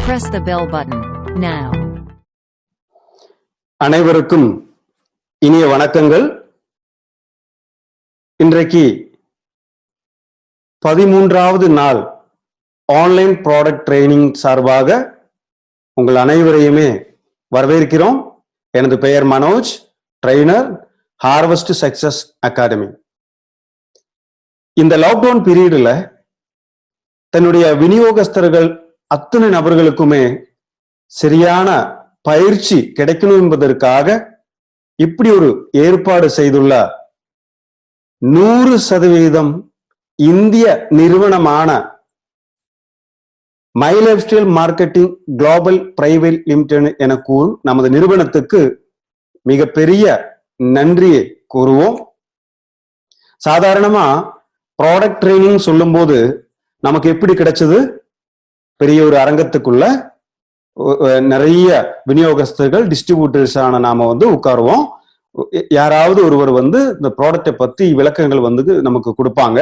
Press the bell button now. அனைவருக்கும் இனிய வணக்கங்கள். இன்றைக்கு 13வது நாள் ஆன்லைன் ப்ராடக்ட் ட்ரைனிங் சார்பாக உங்கள் அனைவரையுமே வரவேற்கிறோம். எனது பெயர் Manoj, trainer, harvest success academy. இந்த லாக்டவுன் பீரியட்ல தன்னுடைய விநியோகஸ்தர்கள் அத்தனை நபர்களுக்குமே சரியான பயிற்சி கிடைக்கணும் என்பதற்காக இப்படி ஒரு ஏற்பாடு செய்துள்ள 100% இந்திய நிறுவனமான my life style marketing global private limited என கூறும் நமது நிறுவனத்துக்கு மிகப்பெரிய நன்றியை கூறுவோம். சாதாரணமா ப்ராடக்ட் ட்ரைனிங் சொல்லும் போது நமக்கு எப்படி கிடைச்சது? பெரிய ஒரு அரங்கத்துக்குள்ள நிறைய விநியோகஸ்தர்கள், டிஸ்ட்ரிபியூட்டர்ஸான நாம உட்காருவோம். யாராவது ஒருவர் இந்த ப்ராடக்டை பத்தி விளக்கங்கள் நமக்கு கொடுப்பாங்க.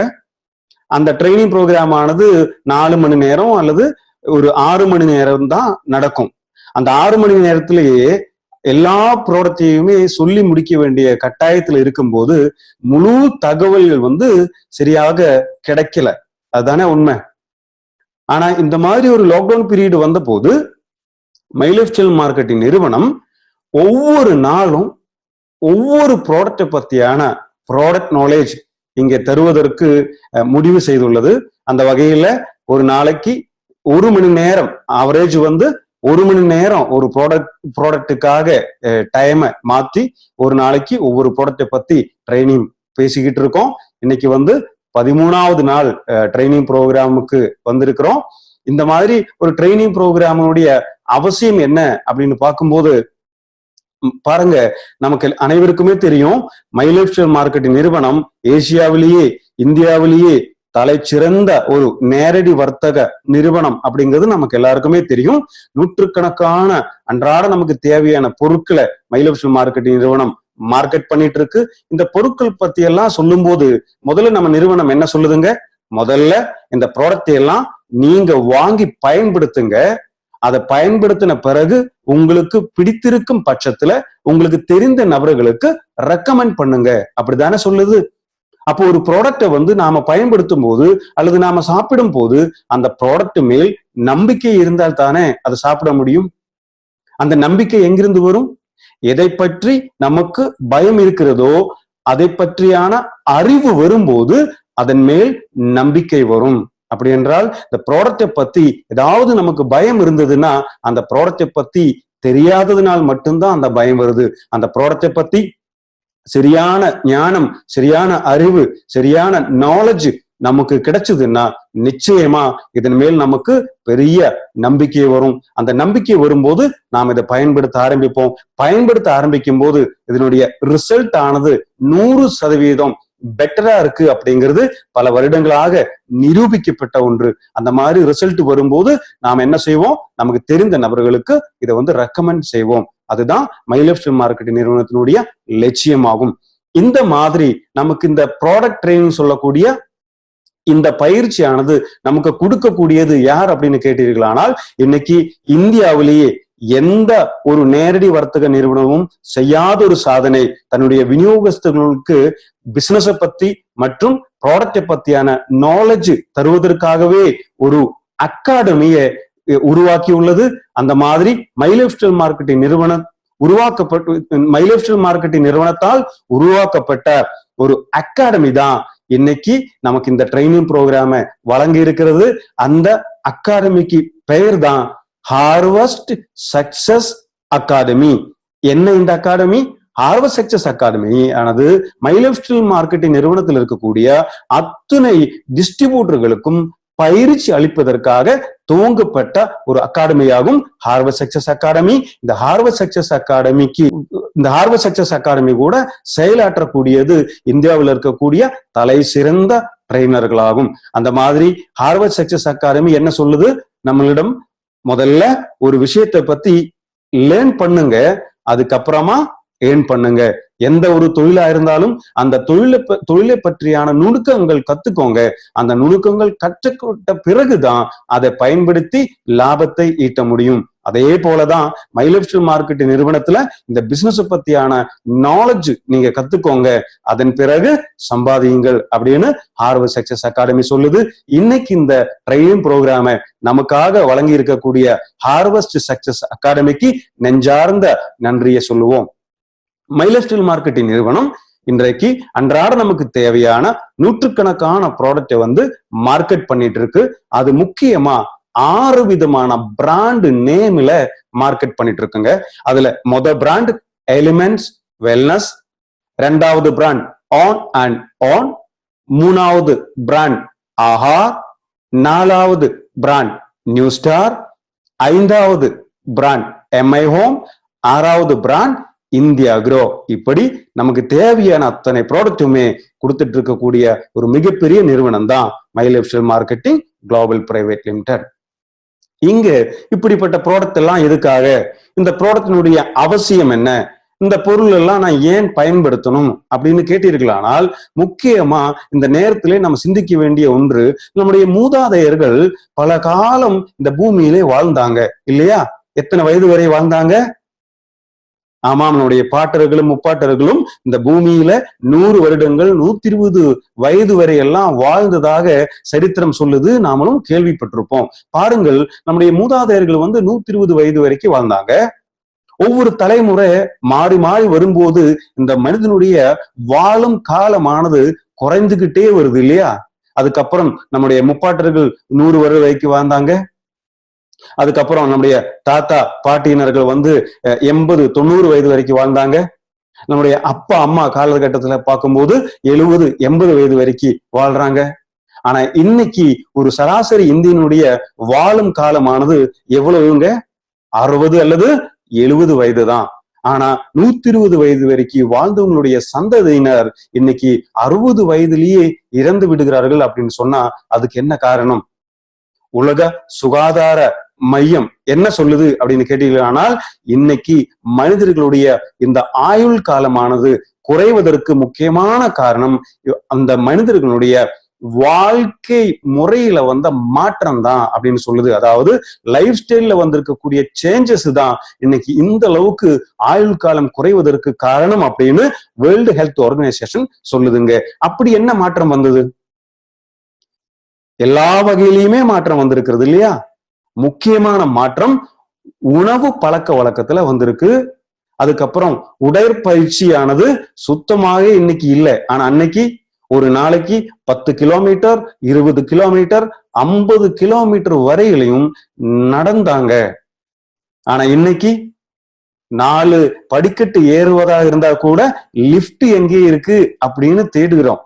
அந்த ட்ரைனிங் ப்ரோக்ராம் ஆனது 4 மணி நேரம் அல்லது ஒரு 6 மணி நேரம் தான் நடக்கும். அந்த 6 மணி நேரத்திலேயே எல்லா ப்ராடக்டையுமே சொல்லி முடிக்க வேண்டிய கட்டாயத்துல இருக்கும்போது முழு தகவல்கள் சரியாக கிடைக்கல. அதுதானே உண்மை. ஆனா இந்த மாதிரி ஒரு லாக்டவுன் பீரியட் வந்த போது மை லைஃப் ஸ்டைல் மார்க்கெட்டிங் நிறுவனம் ஒவ்வொரு நாளும் ஒவ்வொரு ப்ராடக்டை பத்தியான ப்ராடக்ட் நாலேஜ் இங்கே தருவதற்கு முடிவு செய்துள்ளது. அந்த வகையில ஒரு நாளைக்கு 1 மணி நேரம் ஆவரேஜ் 1 மணி நேரம் ஒரு ப்ராடக்டுக்காக டைமை மாத்தி ஒரு நாளைக்கு ஒவ்வொரு ப்ராடக்டை பத்தி ட்ரைனிங் பேசிக்கிட்டு இருக்கோம். இன்னைக்கு 13வது நாள் ட்ரைனிங் ப்ரோக்ராமுக்கு வந்திருக்கிறோம். இந்த மாதிரி ஒரு ட்ரைனிங் ப்ரோக்ராமுடைய அவசியம் என்ன அப்படின்னு பார்க்கும்போது பாருங்க, நமக்கு அனைவருக்குமே தெரியும் மை லைஃப் ஸ்டைல் மார்க்கெட்டிங் நிறுவனம் ஏசியாவிலேயே இந்தியாவிலேயே தலை சிறந்த ஒரு நேரடி வர்த்தக நிறுவனம் அப்படிங்கிறது நமக்கு எல்லாருக்குமே தெரியும். நூற்றுக்கணக்கான அன்றாட நமக்கு தேவையான பொருட்களை மை லைஃப் ஸ்டைல் மார்க்கெட்டிங் நிறுவனம் மார்க்கெட் பண்ணிட்டு இருக்கு. இந்த பொருட்கள் பத்தி எல்லாம் சொல்லும் போது முதல்ல நம்ம நிறுவனம் என்ன சொல்லுதுங்க? முதல்ல இந்த ப்ராடக்ட் எல்லாம் நீங்க வாங்கி பயன்படுத்துங்க. அதை பயன்படுத்தின பிறகு உங்களுக்கு பிடித்திருக்கும் பட்சத்துல உங்களுக்கு நபர்களுக்கு ரெக்கமெண்ட் பண்ணுங்க. அப்படித்தானே சொல்லுது. அப்போ ஒரு ப்ராடக்டை நாம பயன்படுத்தும் போது அல்லது நாம சாப்பிடும் போது அந்த ப்ராடக்ட் மேல் நம்பிக்கை இருந்தால் தானே அதை சாப்பிட முடியும். அந்த நம்பிக்கை எங்கிருந்து வரும்? எதை பற்றி நமக்கு பயம் இருக்கிறதோ அதை பற்றியான அறிவு வரும்போது அதன் மேல் நம்பிக்கை வரும். அப்படி என்றால் இந்த ப்ராடக்டை பத்தி ஏதாவது நமக்கு பயம் இருந்ததுன்னா அந்த ப்ராடக்டை பத்தி தெரியாததுனால் மட்டும்தான் அந்த பயம் வருது. அந்த ப்ராடக்டை பத்தி சரியான ஞானம், சரியான அறிவு, சரியான நாலேஜ் நமக்கு கிடைச்சதுன்னா நிச்சயமா இதன் மேல் நமக்கு பெரிய நம்பிக்கை வரும். அந்த நம்பிக்கை வரும்போது நாம் இதை பயன்படுத்த ஆரம்பிப்போம். பயன்படுத்த ஆரம்பிக்கும் போது இதனுடைய ரிசல்ட் ஆனது 100% பெட்டரா இருக்கு அப்படிங்கிறது பல வருடங்களாக நிரூபிக்கப்பட்ட ஒன்று. அந்த மாதிரி ரிசல்ட் வரும்போது நாம் என்ன செய்வோம்? நமக்கு தெரிந்த நபர்களுக்கு இதை ரெக்கமெண்ட் செய்வோம். அதுதான் மை லைஃப் ஸ்டைல் மார்க்கெட்டிங் நிறுவனத்தினுடைய லட்சியமாகும். இந்த மாதிரி நமக்கு இந்த ப்ராடக்ட் ட்ரைனிங் சொல்லக்கூடிய இந்த பயிற்சியானது நமக்கு கொடுக்கக்கூடியது யார் அப்படின்னு கேட்டீர்களானால், இன்னைக்கு இந்தியாவிலேயே எந்த ஒரு நேரடி வர்த்தக நிறுவனமும் செய்யாத ஒரு சாதனை, தன்னுடைய விநியோகஸ்தர்களுக்கு பிசினஸை பத்தி மற்றும் ப்ராடக்டை பத்தியான நாலேஜ் தருவதற்காகவே ஒரு அகாடமியை உருவாக்கியுள்ளது. அந்த மாதிரி மை லைஃப் ஸ்டைல் மார்க்கெட்டிங் நிறுவனம் மை லைஃப் ஸ்டைல் மார்க்கெட்டிங் நிறுவனத்தால் உருவாக்கப்பட்ட ஒரு அகாடமி தான் இன்னைக்கு நமக்கு இந்த ட்ரைனிங் ப்ரோக்ராம வழங்கி இருக்கிறது. அந்த அகாடமிக்கு பெயர் தான் ஹார்வெஸ்ட் சக்சஸ் அகாடமி. என்ன இந்த அகாடமி? ஹார்வெஸ்ட் சக்சஸ் அகாடமி ஆனது மை லைஃப் ஸ்டைல் மார்க்கெட்டிங் நிறுவனத்தில் இருக்கக்கூடிய அத்துணை டிஸ்ட்ரிபியூட்டர்களுக்கும் பயிற்சி அளிப்பதற்காக துவங்கப்பட்ட ஒரு அகாடமியாகும் ஹார்வெஸ்ட் சக்சஸ் அகாடமி. இந்த ஹார்வெஸ்ட் சக்சஸ் அகாடமி கூட செயலாற்றக்கூடியது இந்தியாவில் இருக்கக்கூடிய தலை சிறந்த ட்ரெயினர்களாகும். அந்த மாதிரி ஹார்வெஸ்ட் சக்சஸ் அகாடமி என்ன சொல்லுது? நம்மளிடம் முதல்ல ஒரு விஷயத்தை பத்தி லேர்ன் பண்ணுங்க, அதுக்கப்புறமா ஏர்ன் பண்ணுங்க. எந்த ஒரு தொழிலா இருந்தாலும் அந்த தொழிலை பற்றியான நுணுக்கங்கள் கத்துக்கோங்க. அந்த நுணுக்கங்கள் கற்றுக்கிட்ட பிறகுதான் அதை பயன்படுத்தி லாபத்தை ஈட்ட முடியும். அதே போலதான் மை லைஃப் ஸ்டைல் மார்க்கெட்டிங் நிறுவனத்துல இந்த பிசினஸ் பத்தியான நாலேஜ் நீங்க கத்துக்கோங்க, அதன் பிறகு சம்பாதியுங்கள் அப்படின்னு ஹார்வர்ட் சக்சஸ் அகாடமி சொல்லுது. இன்னைக்கு இந்த ட்ரைனிங் ப்ரோக்ராமை நமக்காக வழங்கி இருக்கக்கூடிய ஹார்வர்ட் சக்சஸ் அகாடமிக்கு நெஞ்சார்ந்த நன்றியை சொல்லுவோம். மை லைஃப் ஸ்டைல் மார்க்கெட்டிங் நிறுவனம் இன்றைக்கு அன்றாட நமக்கு தேவையான நூற்றுக்கணக்கான ப்ராடக்டை வந்து மார்க்கெட் பண்ணிட்டு இருக்கு. அது முக்கியமா 6 விதமான பிராண்ட் நேம்ல மார்க்கெட் பண்ணிட்டு இருக்குங்க. அதுல பிராண்ட் எலிமெண்ட்ஸ் வெல்னஸ், 2வது பிராண்ட் ஆன் அண்ட் ஆன், 3வது பிராண்ட் ஆஹா, 4வது பிராண்ட் நியூ ஸ்டார், 5வது பிராண்ட் எம்ஐ ஹோம், 6வது பிராண்ட் இந்தியா க்ரோ. இப்படி நமக்கு தேவையான அத்தனை ப்ராடக்ட்டுமே கொடுத்துட்டு இருக்கக்கூடிய ஒரு மிகப்பெரிய நிறுவனம் தான் my life style marketing global private limited. இங்க இப்படிப்பட்ட ப்ராடக்ட் எல்லாம் எதுக்காக, இந்த ப்ராடக்டினுடைய அவசியம் என்ன, இந்த பொருள் எல்லாம் நான் ஏன் பயன்படுத்தணும் அப்படின்னு கேட்டீர்களானால், முக்கியமா இந்த நேரத்திலே நம்ம சிந்திக்க வேண்டிய ஒன்று, நம்முடைய மூதாதையர்கள் பல காலம் இந்த பூமியிலே வாழ்ந்தாங்க இல்லையா? எத்தனை வயது வரை வாழ்ந்தாங்க? ஆமாம், நம்முடைய பாட்டர்களும் முப்பாட்டர்களும் இந்த பூமியில 100 வருடங்கள் 120 வயது வரை எல்லாம் வாழ்ந்ததாக சரித்திரம் சொல்லுது. நாமளும் கேள்விப்பட்டிருப்போம். பாருங்கள், நம்முடைய மூதாதையர்கள் வந்து 120 வயது வரைக்கும் வாழ்ந்தாங்க. ஒவ்வொரு தலைமுறை மாறி மாறி வரும்போது இந்த மனிதனுடைய வாழும் காலமானது குறைந்துகிட்டே வருது இல்லையா? அதுக்கப்புறம் நம்முடைய முப்பாட்டர்கள் 100 வருடம் வரைக்கும் வாழ்ந்தாங்க. அதுக்கப்புறம் நம்முடைய தாத்தா பாட்டியினர்கள் வந்து 80-90 வயது வரைக்கும் வாழ்ந்தாங்க. நம்முடைய அப்பா அம்மா காலகட்டத்துல பார்க்கும்போது 70-80 வயது வரைக்கும் வாழ்றாங்க. ஆனா இன்னைக்கு ஒரு சராசரி இந்தியனுடைய வாழும் காலமானது எவ்வளவுங்க? 60 அல்லது 70 வயது தான். ஆனா 120 வயது வரைக்கும் வாழ்ந்தவங்களுடைய சந்ததியினர் இன்னைக்கு 60 வயதிலேயே இறந்து விடுகிறார்கள் அப்படின்னு சொன்னா அதுக்கு என்ன காரணம்? உலக சுகாதார மையம் என்ன சொல்லுது அப்படின்னு கேட்டீர்களானால், இன்னைக்கு மனிதர்களுடைய இந்த ஆயுள் காலமானது குறைவதற்கு முக்கியமான காரணம் அந்த மனிதர்களுடைய வாழ்க்கை முறையில வந்த மாற்றம் தான் அப்படின்னு சொல்லுது. அதாவது லைஃப் ஸ்டைல்ல வந்திருக்கக்கூடிய சேஞ்சஸ் தான் இன்னைக்கு இந்த அளவுக்கு ஆயுள் காலம் குறைவதற்கு காரணம் அப்படின்னு வேர்ல்டு ஹெல்த் ஆர்கனைசேஷன் சொல்லுதுங்க. அப்படி என்ன மாற்றம் வந்தது? எல்லா வகையிலுமே மாற்றம் வந்திருக்கிறது இல்லையா? முக்கியமான மாற்றம் உணவு பழக்க வழக்கத்துல வந்திருக்கு. அதுக்கப்புறம் உடற்பயிற்சியானது சுத்தமாக இன்னைக்கு இல்லை. ஆனா அன்னைக்கு ஒரு நாளைக்கு 10 கிலோமீட்டர், 20 கிலோமீட்டர், 50 கிலோமீட்டர் வரையிலையும் நடந்தாங்க. ஆனா இன்னைக்கு 4 படிக்கட்டு ஏறுவதாக இருந்தா கூட லிப்ட் எங்கே இருக்கு அப்படின்னு தேடுகிறோம்.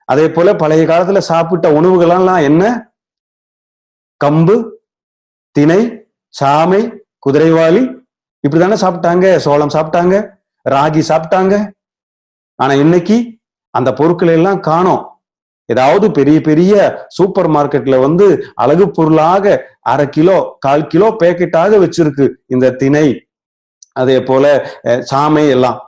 அதே போல பழைய காலத்துல சாப்பிட்ட உணவுகளெல்லாம் என்ன? கம்பு, திணை, சாமை, குதிரைவாலி இப்படிதானே சாப்பிட்டாங்க. சோளம் சாப்பிட்டாங்க, ராகி சாப்பிட்டாங்க. ஆனா இன்னைக்கு அந்த பொருட்களை எல்லாம் காணோம். ஏதாவது பெரிய பெரிய சூப்பர் மார்க்கெட்ல வந்து அழகு பொருளாக 1/2 கிலோ 1/4 கிலோ பேக்கெட்டாக வச்சிருக்கு இந்த திணை, அதே போல சாமை எல்லாம்.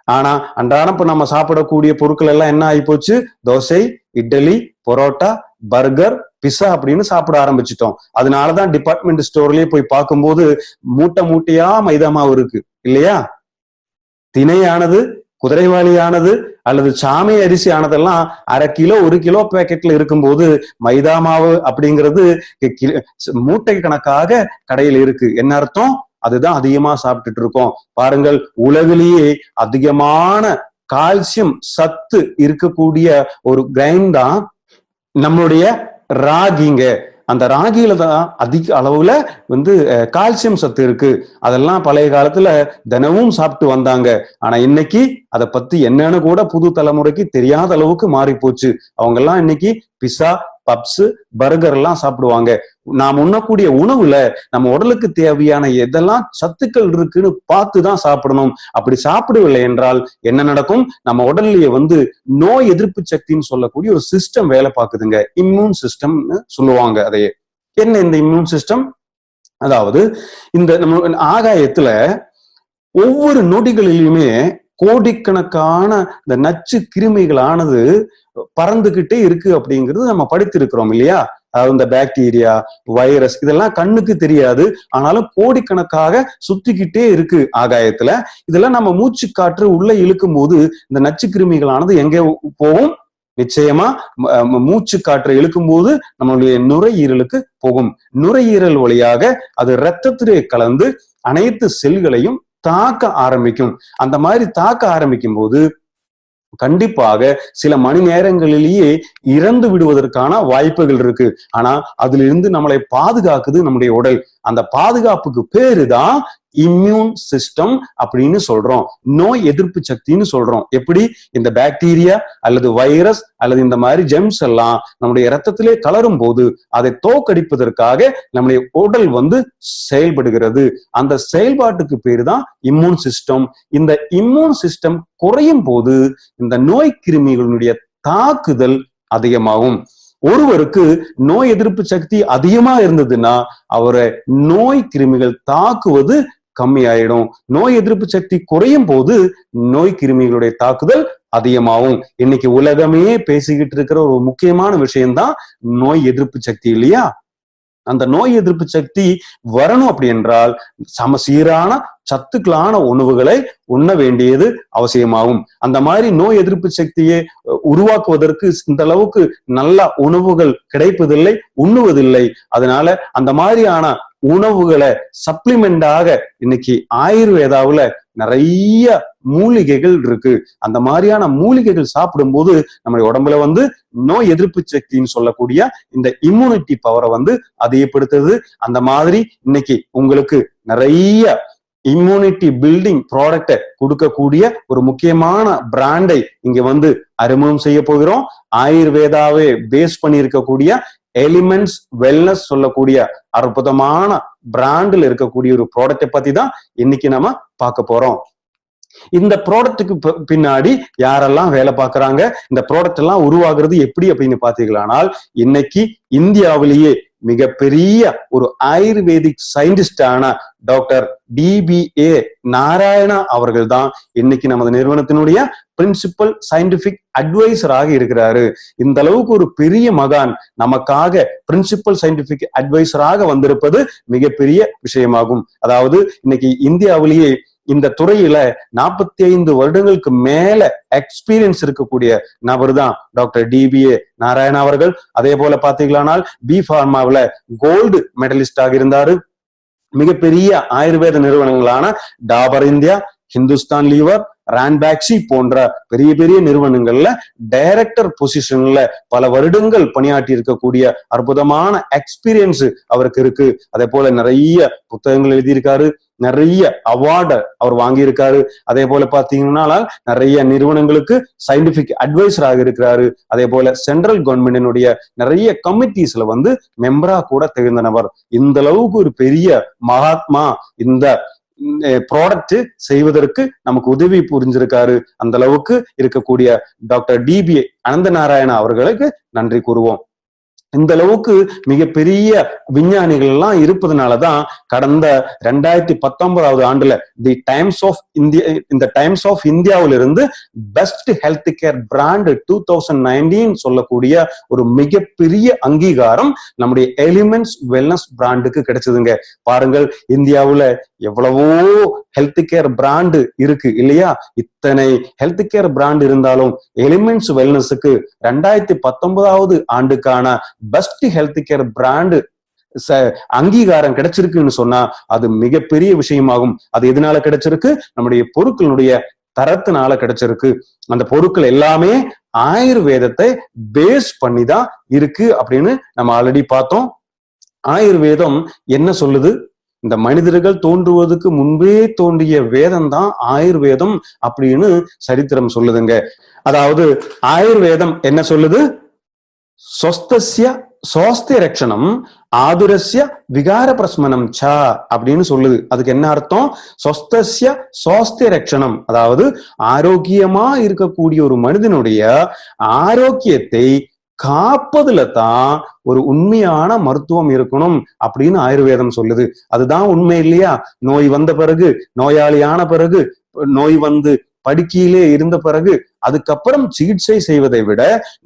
ஆனா அன்றாடம் இப்ப நம்ம சாப்பிடக்கூடிய பொருட்கள் எல்லாம் என்ன ஆகி போச்சு? தோசை, இட்லி, பரோட்டா, பர்கர், பிஸா அப்படின்னு சாப்பிட ஆரம்பிச்சிட்டோம். அதனாலதான் டிபார்ட்மெண்ட் ஸ்டோர்லயே போய் பார்க்கும்போது மூட்டை மூட்டையா மைதா மாவு இருக்கு இல்லையா? திணையானது, குதிரைவாளியானது அல்லது சாமை அரிசி ஆனதெல்லாம் 1/2 கிலோ 1 கிலோ பேக்கெட்ல இருக்கும்போது மைதா மாவு அப்படிங்கிறது மூட்டை கணக்காக கடையில் இருக்கு. என்ன அர்த்தம்? அதுதான் அதிகமா சாப்பிட்டுட்டு இருக்கோம். பாருங்கள், உலகிலேயே அதிகமான கால்சியம் சத்து இருக்கக்கூடிய ஒரு கிரைன் தான் நம்மளுடைய ராகிங்க. அந்த ராகியில தான் அதிக அளவுல வந்து கால்சியம் சத்து இருக்கு. அதெல்லாம் பழைய காலத்துல தினமும் சாப்பிட்டு வந்தாங்க. ஆனா இன்னைக்கு அதை பத்தி என்னன்னு கூட புது தலைமுறைக்கு தெரியாத அளவுக்கு மாறி போச்சு. அவங்க எல்லாம் இன்னைக்கு பிஸா, பப்ஸ், பர்கர் எல்லாம் சாப்பிடுவாங்க. நாம் உண்ணக்கூடிய உணவுல நம்ம உடலுக்கு தேவையான எதெல்லாம் சத்துக்கள் இருக்குன்னு பார்த்துதான் சாப்பிடணும். அப்படி சாப்பிடவில்லை என்றால் என்ன நடக்கும்? நம்ம உடல்லையே வந்து நோய் எதிர்ப்பு சக்தின்னு சொல்லக்கூடிய ஒரு சிஸ்டம் வேலை பார்க்குதுங்க. இம்யூன் சிஸ்டம்னு சொல்லுவாங்க. அதையே என்ன இந்த இம்யூன் சிஸ்டம்? அதாவது இந்த நம்ம ஆகாயத்துல ஒவ்வொரு நொடிகளிலுமே கோடிக்கணக்கான இந்த நச்சு கிருமிகளானது பறந்துகிட்டே இருக்கு அப்படிங்கிறது நம்ம படித்திருக்கிறோம் இல்லையா. அதாவது இந்த பாக்டீரியா, வைரஸ் இதெல்லாம் கண்ணுக்கு தெரியாது, ஆனாலும் கோடிக்கணக்காக சுத்திக்கிட்டே இருக்கு ஆகாயத்துல. இதெல்லாம் நம்ம மூச்சு காற்று உள்ள இழுக்கும் போது இந்த நச்சு கிருமிகளானது எங்கே போகும்? நிச்சயமா மூச்சு காற்றை இழுக்கும் போது நம்மளுடைய நுரையீரலுக்கு போகும். நுரையீரல் வழியாக அது இரத்தத்திலே கலந்து அனைத்து செல்களையும் தாக்க ஆரம்பிக்கும். அந்த மாதிரி தாக்க ஆரம்பிக்கும் போது கண்டிப்பாக சில மணி நேரங்களிலேயே இறந்து விடுவதற்கான வாய்ப்புகள் இருக்கு. ஆனா அதுல இருந்து நம்மளை பாதுகாக்குது நம்முடைய உடல். அந்த பாதுகாப்புக்கு பேரு தான் இம்யூன் சிஸ்டம் அப்படின்னு சொல்றோம், நோய் எதிர்ப்பு சக்தின்னு சொல்றோம். எப்படி? இந்த பாக்டீரியா அல்லது வைரஸ் அல்லது இந்த மாதிரி ஜெம்ஸ் எல்லாம் நம்முடைய இரத்தத்திலே கலரும் போது அதை தோற்கடிப்பதற்காக நம்முடைய உடல் செயல்படுகிறது. அந்த செயல்பாட்டுக்கு பேரு தான் இம்யூன் சிஸ்டம். இந்த இம்யூன் சிஸ்டம் குறையும் போது இந்த நோய் கிருமிகளுடைய தாக்குதல் அதிகமாகும். ஒருவருக்கு நோய் எதிர்ப்பு சக்தி அதிகமா இருந்ததுன்னா அவரை நோய் கிருமிகள் தாக்குவது கம்மியாயிடும். நோய் எதிர்ப்பு சக்தி குறையும் போது நோய் கிருமிகளுடைய தாக்குதல் அதிகமாகும். இன்னைக்கு உலகமே பேசிக்கிட்டு இருக்கிற ஒரு முக்கியமான விஷயம்தான் நோய் எதிர்ப்பு சக்தி இல்லையா. அந்த நோய் எதிர்ப்பு சக்தி வரணும் அப்படி என்றால் சமசீரான சத்துக்களான உணவுகளை உண்ண வேண்டியது அவசியமாகும். அந்த மாதிரி நோய் எதிர்ப்பு சக்தியை உருவாக்குவதற்கு இந்த அளவுக்கு நல்ல உணவுகள் கிடைப்பதில்லை, உண்ணுவதில்லை. அதனால அந்த மாதிரியான உணவுகளை சப்ளிமெண்டாக இன்னைக்கு ஆயுர்வேதாவுல நிறைய மூலிகைகள் இருக்கு. அந்த மாதிரியான மூலிகைகள் சாப்பிடும்போது நம்முடைய உடம்புல நோய் எதிர்ப்பு சக்தின்னு சொல்லக்கூடிய இந்த இம்யூனிட்டி பவரை அதிகப்படுத்துது. அந்த மாதிரி இன்னைக்கு உங்களுக்கு நிறைய இம்யூனிட்டி பில்டிங் ப்ராடக்டை கொடுக்கக்கூடிய ஒரு முக்கியமான பிராண்டை இங்க அறிமுகம் செய்ய போகிறோம். ஆயுர்வேதாவே பேஸ் பண்ணி இருக்கக்கூடிய எலிமெண்ட்ஸ் வெல்னஸ் சொல்லக்கூடிய அற்புதமான பிராண்டில் இருக்கக்கூடிய ஒரு ப்ராடக்டை பத்தி தான் இன்னைக்கு நம்ம பார்க்க போறோம். இந்த ப்ராடக்ட்டுக்கு பின்னாடி யாரெல்லாம் வேலை பார்க்கறாங்க, இந்த ப்ராடக்ட் எல்லாம் உருவாகிறது எப்படி அப்படின்னு பாத்தீங்களானால், இன்னைக்கு இந்தியாவிலேயே மிகப்பெரிய ஒரு ஆயுர்வேதிக் சயின்டிஸ்டான டாக்டர் DBA நாராயணா அவர்கள் தான் இன்னைக்கு நமது நிறுவனத்தினுடைய பிரின்சிபல் சயின்டிபிக் அட்வைசராக இருக்கிறாரு. இந்த அளவுக்கு ஒரு பெரிய மகான் நமக்காக பிரின்சிபல் சயின்டிபிக் அட்வைசராக வந்திருப்பது மிகப்பெரிய விஷயமாகும். அதாவது இன்னைக்கு இந்தியாவிலேயே இந்த துறையில 45 வருடங்களுக்கு மேல எக்ஸ்பீரியன்ஸ் இருக்கக்கூடிய நபர் தான் டாக்டர் DBA நாராயணா அவர்கள். அதே போல பாத்தீங்களானால் பி ஃபார்மாவில கோல்டு மெடலிஸ்டாக இருந்தாரு. மிகப்பெரிய ஆயுர்வேத நிறுவனங்களான டாபர் இந்தியா, ஹிந்துஸ்தான் லீவர், ரான்பாக்சி போன்ற பெரிய பெரிய நிறுவனங்கள்ல டைரக்டர் பொசிஷன்ல பல வருடங்கள் பணியாற்றி இருக்கக்கூடிய அற்புதமான எக்ஸ்பீரியன்ஸ் அவருக்கு இருக்கு. அதே போல நிறைய புத்தகங்கள் எழுதியிருக்காரு, நிறைய அவார்டு அவர் வாங்கியிருக்காரு. அதே போல பாத்தீங்கன்னா நிறைய நிறுவனங்களுக்கு சயின்டிபிக் அட்வைசராக இருக்கிறாரு. அதே போல சென்ட்ரல் கவர்மெண்டினுடைய நிறைய கமிட்டிஸ்ல மெம்பரா கூட திகழ்ந்தனவர். இந்த அளவுக்கு ஒரு பெரிய மகாத்மா இந்த ப்ராடக்ட் செய்வதற்கு நமக்கு உதவி புரிஞ்சிருக்காரு. அந்த அளவுக்கு இருக்கக்கூடிய டாக்டர் DBA அனந்த நாராயணா அவர்களுக்கு நன்றி கூறுவோம். இந்த அளவுக்கு மிகப்பெரிய விஞ்ஞானிகள் எல்லாம் இருப்பதனாலதான் கடந்த 2019 ஆண்டுல தி டைம்ஸ் ஆஃப் இந்தியா, இந்த டைம்ஸ் ஆஃப் இந்தியாவிலிருந்து பெஸ்ட் ஹெல்த் கேர் பிராண்ட் 2019 சொல்லக்கூடிய ஒரு மிகப்பெரிய அங்கீகாரம் நம்முடைய எலிமெண்ட்ஸ் வெல்னஸ் பிராண்டுக்கு கிடைச்சதுங்க. பாருங்கள், இந்தியாவுல எவ்வளவோ ஹெல்த் கேர் பிராண்டு இருக்கு இல்லையா. இத்தனை ஹெல்த் கேர் பிராண்ட் இருந்தாலும் எலிமெண்ட்ஸ் வெல்னஸுக்கு 2019 ஆண்டுக்கான பெஸ்ட் ஹெல்த் கேர் பிராண்டு அங்கீகாரம் கிடைச்சிருக்குன்னு சொன்னா அது மிகப்பெரிய விஷயமாகும். அது எதனால கிடைச்சிருக்கு? நம்முடைய பொருட்களுடைய தரத்தினால கிடைச்சிருக்கு. அந்த பொருட்கள் எல்லாமே ஆயுர்வேதத்தை பேஸ் பண்ணி தான் இருக்கு அப்படின்னு நம்ம ஆல்ரெடி பார்த்தோம். ஆயுர்வேதம் என்ன சொல்லுது? இந்த மனிதர்கள் தோன்றுவதற்கு முன்பே தோன்றிய வேதம் தான் ஆயுர்வேதம் அப்படின்னு சரித்திரம் சொல்லுதுங்க. அதாவது ஆயுர்வேதம் என்ன சொல்லுது? ஸ்வஸ்தஸ்ய ஸ்வாஸ்திய ரட்சணம் ஆதுரஸ்ய விகார பிரஸ்மனம் ச அப்படின்னு சொல்லுது. அதுக்கு என்ன அர்த்தம்? ஸ்வஸ்தஸ்ய ஸ்வாஸ்திய ரட்சணம், அதாவது ஆரோக்கியமா இருக்கக்கூடிய ஒரு மனிதனுடைய ஆரோக்கியத்தை காப்பதுல தான் ஒரு உண்மையான மருத்துவம் இருக்கணும் அப்படின்னு ஆயுர்வேதம் சொல்லுது. அதுதான் உண்மை இல்லையா? நோய் வந்த பிறகு, நோயாளியான பிறகு, நோய் படுக்கையிலே இருந்த பிறகு அதுக்கப்புறம் சிகிச்சை செய்வதை விட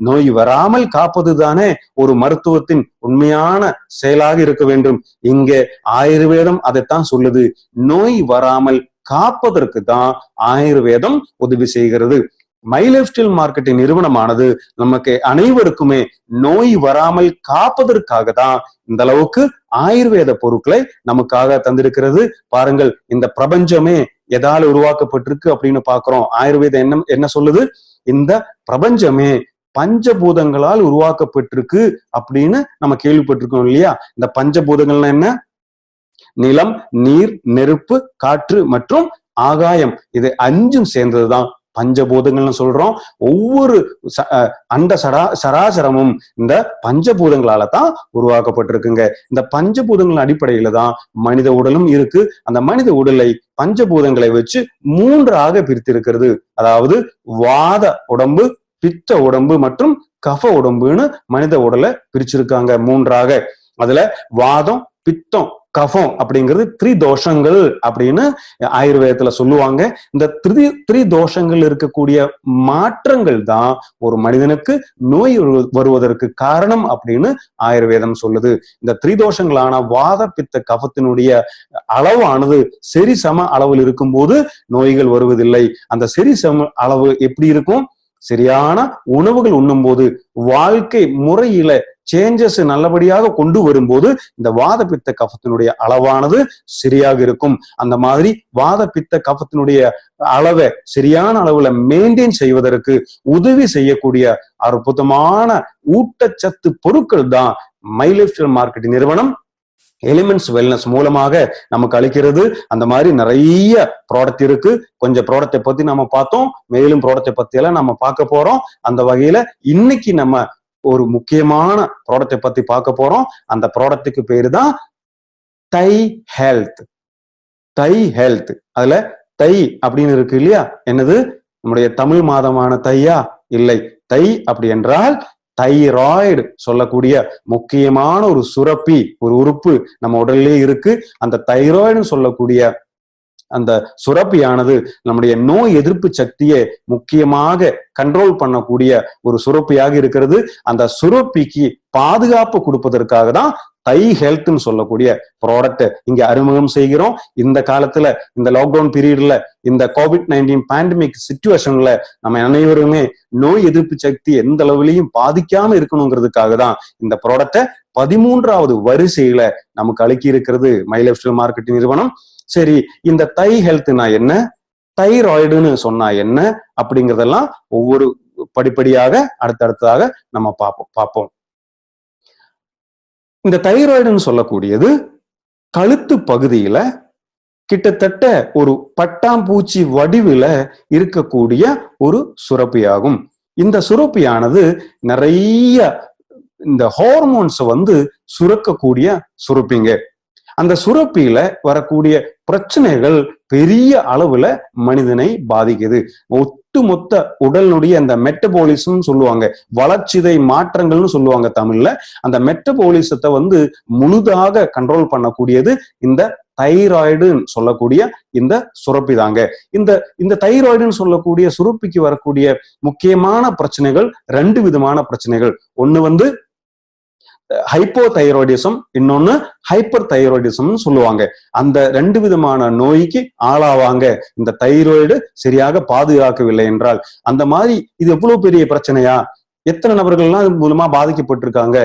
நோய் வராமல் காப்பதுதானே ஒரு மருத்துவத்தின் உண்மையான செயலாக இருக்க வேண்டும். இங்கே ஆயுர்வேதம் அதைத்தான் சொல்லுது. நோய் வராமல் காப்பதற்கு தான் ஆயுர்வேதம் உதவி செய்கிறது. மை லைஃப் ஸ்டைல் மார்க்கெட்டிங் நிறுவனமானது நமக்கு அனைவருக்குமே நோய் வராமல் காப்பதற்காக தான் இந்த அளவுக்கு ஆயுர்வேத பொருட்களை நமக்காக தந்திருக்கிறது. பாருங்கள், இந்த பிரபஞ்சமே எதால உருவாக்கப்பட்டிருக்கு அப்படின்னு பாக்குறோம். ஆயுர்வேதம் என்ன சொல்லுது? இந்த பிரபஞ்சமே பஞ்சபூதங்களால் உருவாக்கப்பட்டிருக்கு அப்படின்னு நம்ம கேள்விப்பட்டிருக்கோம் இல்லையா? இந்த பஞ்சபூதங்கள்னா என்ன? நிலம், நீர், நெருப்பு, காற்று மற்றும் ஆகாயம். இது 5ம் சேர்ந்ததுதான் பஞ்சபூதங்கள்னு சொல்றோம். ஒவ்வொரு அண்ட சராசரமும் இந்த பஞ்சபூதங்களால தான் உருவாக்கப்பட்டிருக்குங்க. இந்த பஞ்சபூதங்கள் அடிப்படையில தான் மனித உடலும் இருக்கு. அந்த மனித உடலை பஞ்சபூதங்களை வச்சு 3ஆக பிரித்திருக்கிறது. அதாவது வாத உடம்பு, பித்த உடம்பு மற்றும் கஃப உடம்புன்னு மனித உடலை பிரிச்சிருக்காங்க 3ஆக. அதுல வாதம், பித்தம், கஃபம் அப்படிங்கிறது திரிதோஷங்கள் அப்படின்னு ஆயுர்வேதத்துல சொல்லுவாங்க. இந்த திரிதோஷங்கள் இருக்கக்கூடிய மாற்றங்கள் தான் ஒரு மனிதனுக்கு நோய் வருவதற்கு காரணம் அப்படின்னு ஆயுர்வேதம் சொல்லுது. இந்த திரிதோஷங்களான வாத, பித்த, கஃபத்தினுடைய அளவானது சரி சம அளவில் இருக்கும்போது நோய்கள் வருவதில்லை. அந்த சரி சம அளவு எப்படி இருக்கும்? சரியான உணவுகள் உண்ணும் போது, வாழ்க்கை முறையில சேஞ்சஸ் நல்லபடியாக கொண்டு வரும்போது இந்த வாத பித்த கஃபத்தினுடைய அளவானது சரியாக இருக்கும். அந்த மாதிரி வாத பித்த கஃபத்தினுடைய அளவை சரியான அளவுல மெயின்டைன் செய்வதற்கு உதவி செய்யக்கூடிய அற்புதமான ஊட்டச்சத்து பொருட்கள் தான் மை லைஃப் ஸ்டைல் மார்க்கெட்டிங் நிறுவனம் எலிமெண்ட்ஸ் வெல்னஸ் மூலமாக நமக்கு அளிக்கிறது. அந்த மாதிரி நிறைய ப்ராடக்ட் இருக்கு. கொஞ்சம் ப்ராடக்டை பத்தி நம்ம பார்த்தோம், மேலும் ப்ராடக்டை பத்தி எல்லாம் நம்ம பார்க்க போறோம். அந்த வகையில இன்னைக்கு நம்ம ஒரு முக்கியமான ப்ராடக்டை பத்தி பார்க்க போறோம். அந்த ப்ராடக்ட்டுக்கு பேரு தான் தை ஹெல்த். தை ஹெல்த். அதுல தை அப்படின்னு இருக்கு இல்லையா? என்னது? நம்முடைய தமிழ் மாதமான தையா? இல்லை. தை அப்படி என்றால் தைராய்டு சொல்லக்கூடிய முக்கியமான ஒரு சுரப்பி, ஒரு உறுப்பு நம்ம உடல்லே இருக்கு. அந்த தைராய்டுன்னு சொல்லக்கூடிய அந்த சுரப்பியானது நம்முடைய நோய் எதிர்ப்பு சக்தியை முக்கியமாக கண்ட்ரோல் பண்ணக்கூடிய ஒரு சுரப்பியாக இருக்கிறது. அந்த சுரப்பிக்கு பாதுகாப்பு கொடுப்பதற்காக தான் தை ஹெல்த்னு சொல்லக்கூடிய ப்ராடக்ட் இங்க அறிமுகம் செய்கிறோம். இந்த காலத்துல, இந்த லாக்டவுன் பீரியட்ல, இந்த COVID-19 பேண்டமிக் சிச்சுவேஷன்ல நம்ம அனைவருமே நோய் எதிர்ப்பு சக்தி எந்த அளவுலையும் பாதிக்காம இருக்கணுங்கிறதுக்காக தான் இந்த ப்ராடக்டை 13வது வரிசையில நமக்கு அளிக்கி இருக்கிறது மை லைஃப் ஸ்டைல் மார்க்கெட்டிங் நிறுவனம். சரி, இந்த தை ஹெல்த்னா என்ன, தைராய்டுன்னு சொன்னா என்ன அப்படிங்கிறதெல்லாம் ஒவ்வொரு படிப்படியாக அடுத்தடுத்ததாக நம்ம பார்ப்போம். இந்த தைராய்டுன்னு சொல்லக்கூடியது கழுத்து பகுதியில கிட்டத்தட்ட ஒரு பட்டாம்பூச்சி வடிவில இருக்கக்கூடிய ஒரு சுரப்பியாகும். இந்த சுரப்பியானது நிறைய இந்த ஹார்மோன்ஸ் சுரக்கக்கூடிய சுரப்பிங்க. அந்த சுரப்பியில வரக்கூடிய பிரச்சனைகள் பெரிய அளவுல மனிதனை பாதிக்குது. ஒட்டுமொத்த உடலுடைய அந்த மெட்டபாலிசம் சொல்லுவாங்க, வளர்ச்சிதை மாற்றங்கள்னு சொல்லுவாங்க தமிழ்ல. அந்த மெட்டபாலிசத்தை முழுதாக கண்ட்ரோல் பண்ணக்கூடியது இந்த தைராய்டுன்னு சொல்லக்கூடிய இந்த சுரப்பி தாங்க. இந்த தைராய்டுன்னு சொல்லக்கூடிய சுரப்பிக்கு வரக்கூடிய முக்கியமான பிரச்சனைகள் 2 விதமான பிரச்சனைகள். ஒண்ணு ஹைப்போதைராய்டிசம், இன்னொன்னு ஹைப்பர் தைராய்டிசம் சொல்லுவாங்க. அந்த 2 விதமான நோய்க்கு ஆளாவாங்க இந்த தைராய்டு சரியாக பாதுகாக்கவில்லை என்றால். அந்த மாதிரி இது எவ்வளவு பெரிய பிரச்சனையா, எத்தனை நபர்கள்லாம் இது மூலமா பாதிக்கப்பட்டிருக்காங்க,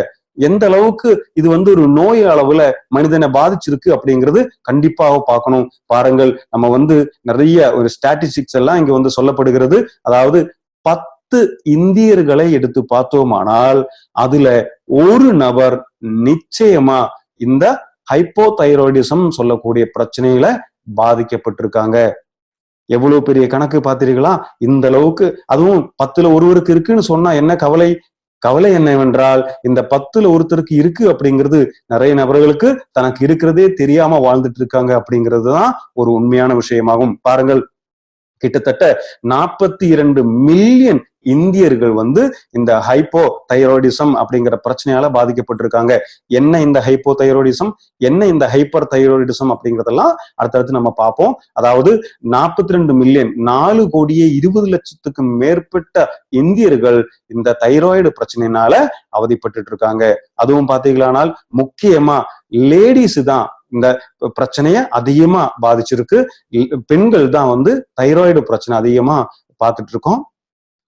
எந்த அளவுக்கு இது ஒரு நோய் அளவுல மனிதனை பாதிச்சிருக்கு அப்படிங்கிறது கண்டிப்பாக பார்க்கணும். பாருங்கள், நம்ம நிறைய ஒரு ஸ்டாட்டிஸ்டிக்ஸ் எல்லாம் இங்க சொல்லப்படுகிறது. அதாவது 10 இந்தியர்களை எடுத்து பார்த்தோமானால் அதுல ஒரு நபர் நிச்சயமா இந்த ஹைப்போதைராய்டிசம் சொல்லக்கூடிய பிரச்சனையில பாதிக்கப்பட்டிருக்காங்க. எவ்வளவு பெரிய கணக்கு பார்த்தீர்களா? இந்த அளவுக்கு, அதுவும் 10ல் ஒருவருக்கு இருக்குன்னு சொன்னா என்ன கவலை? கவலை என்னவென்றால் இந்த 10ல் ஒருத்தருக்கு இருக்கு அப்படிங்கிறது நிறைய நபர்களுக்கு தனக்கு இருக்கிறதே தெரியாம வாழ்ந்துட்டு இருக்காங்க அப்படிங்கிறது தான் ஒரு உண்மையான விஷயமாகும். பாருங்கள், கிட்டத்தட்ட 42 மில்லியன் இந்தியர்கள் வந்து இந்த ஹைப்போ தைராய்டிசம் அப்படிங்கிற பிரச்சனையால பாதிக்கப்பட்டிருக்காங்க. என்ன இந்த ஹைப்போ தைராய்டிசம், என்ன இந்த ஹைப்பர் தைராய்டிசம் அப்படிங்கறதெல்லாம் அடுத்தடுத்து நம்ம பார்ப்போம். அதாவது 42 மில்லியன் 4,20,00,000 மேற்பட்ட இந்தியர்கள் இந்த தைராய்டு பிரச்சனையினால அவதிப்பட்டு இருக்காங்க. அதுவும் பாத்தீங்களானால் முக்கியமா லேடிஸ் தான் இந்த பிரச்சனைய அதிகமா பாதிச்சிருக்கு. பெண்கள் தான் வந்து தைராய்டு பிரச்சனை அதிகமா பார்த்துட்டு இருக்கோம்.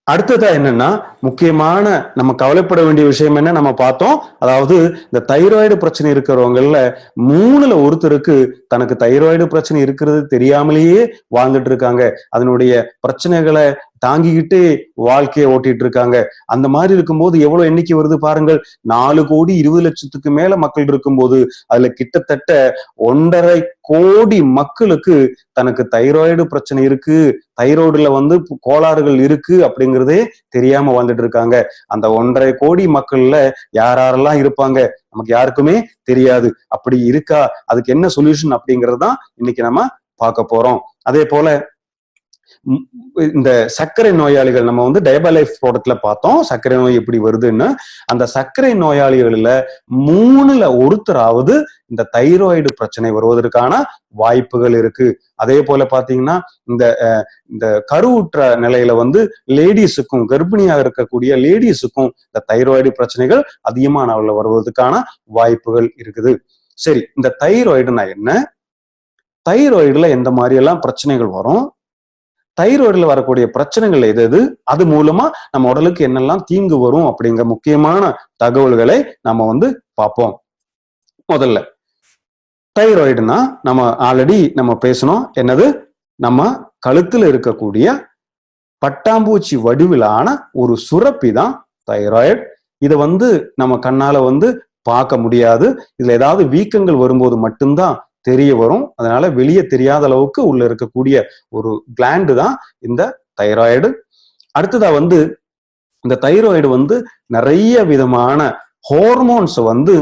அடுத்ததா என்னன்னா, முக்கியமான நம்ம கவலைப்பட வேண்டிய விஷயம் என்ன நம்ம பார்த்தோம். அதாவது இந்த தைராய்டு பிரச்சனை இருக்கிறவங்கல 3ல் ஒருத்தருக்கு தனக்கு தைராய்டு பிரச்சனை இருக்கிறது தெரியாமலேயே வாழ்ந்துட்டு இருக்காங்க. அதனுடைய பிரச்சனைகளை தாங்கிக்கிட்டு வாழ்க்கையை ஓட்டிட்டு இருக்காங்க. அந்த மாதிரி இருக்கும்போது எவ்வளவு எண்ணிக்கை வருது பாருங்கள். 4,20,00,000 மேல மக்கள் இருக்கும்போது அதுல கிட்டத்தட்ட 1,50 கோடி மக்களுக்கு தனக்கு தைராய்டு பிரச்சனை இருக்கு, தைராய்டுல வந்து கோளாறுகள் இருக்கு அப்படிங்கிறதே தெரியாம வாழ்ந்துட்டு இருக்காங்க. அந்த 1,50 கோடி மக்கள்ல யாரெல்லாம் இருப்பாங்க நமக்கு யாருக்குமே தெரியாது. அப்படி இருக்கா, அதுக்கு என்ன சொல்யூஷன் அப்படிங்கிறது தான் இன்னைக்கு நம்ம பார்க்க போறோம். அதே போல இந்த சர்க்கரை நோயாளிகள் நம்ம வந்து டயபலைஃப் ப்ராடக்ட்ல பார்த்தோம் சர்க்கரை நோய் எப்படி வருதுன்னு. அந்த சர்க்கரை நோயாளிகள்ல 3ல் ஒருத்தராவது இந்த தைராய்டு பிரச்சனை வருவதற்கான வாய்ப்புகள் இருக்கு. அதே போல பாத்தீங்கன்னா இந்த கருவுற்ற நிலையில வந்து லேடிஸுக்கும் கர்ப்பிணியாக இருக்கக்கூடிய லேடிஸுக்கும் இந்த தைராய்டு பிரச்சனைகள் அதிகமான அளவுல வருவதற்கான வாய்ப்புகள் இருக்குது. சரி, இந்த தைராய்டுனா என்ன, தைராய்டுல எந்த மாதிரி எல்லாம் பிரச்சனைகள் வரும், தைராய்டுல வரக்கூடிய பிரச்சனைகள் எது, அது மூலமா நம்ம உடலுக்கு என்னெல்லாம் தீங்கு வரும் அப்படிங்கிற முக்கியமான தகவல்களை நம்ம வந்து பார்ப்போம். முதல்ல தைராய்டுனா நம்ம ஆல்ரெடி நம்ம பேசணும். என்னது, நம்ம கழுத்துல இருக்கக்கூடிய பட்டாம்பூச்சி வடிவிலான ஒரு சுரப்பி தான் தைராய்டு. இதை வந்து நம்ம கண்ணால வந்து பார்க்க முடியாது. இதுல ஏதாவது வீக்கங்கள் வரும்போது மட்டும்தான் தெரிய வரும். அதனால வெளியே தெரியாத அளவுக்கு உள்ள இருக்கக்கூடிய ஒரு கிளாண்டு தான் இந்த தைராய்டு. அடுத்ததா வந்து இந்த தைராய்டு வந்து நிறைய விதமான ஹார்மோன்ஸ் வந்து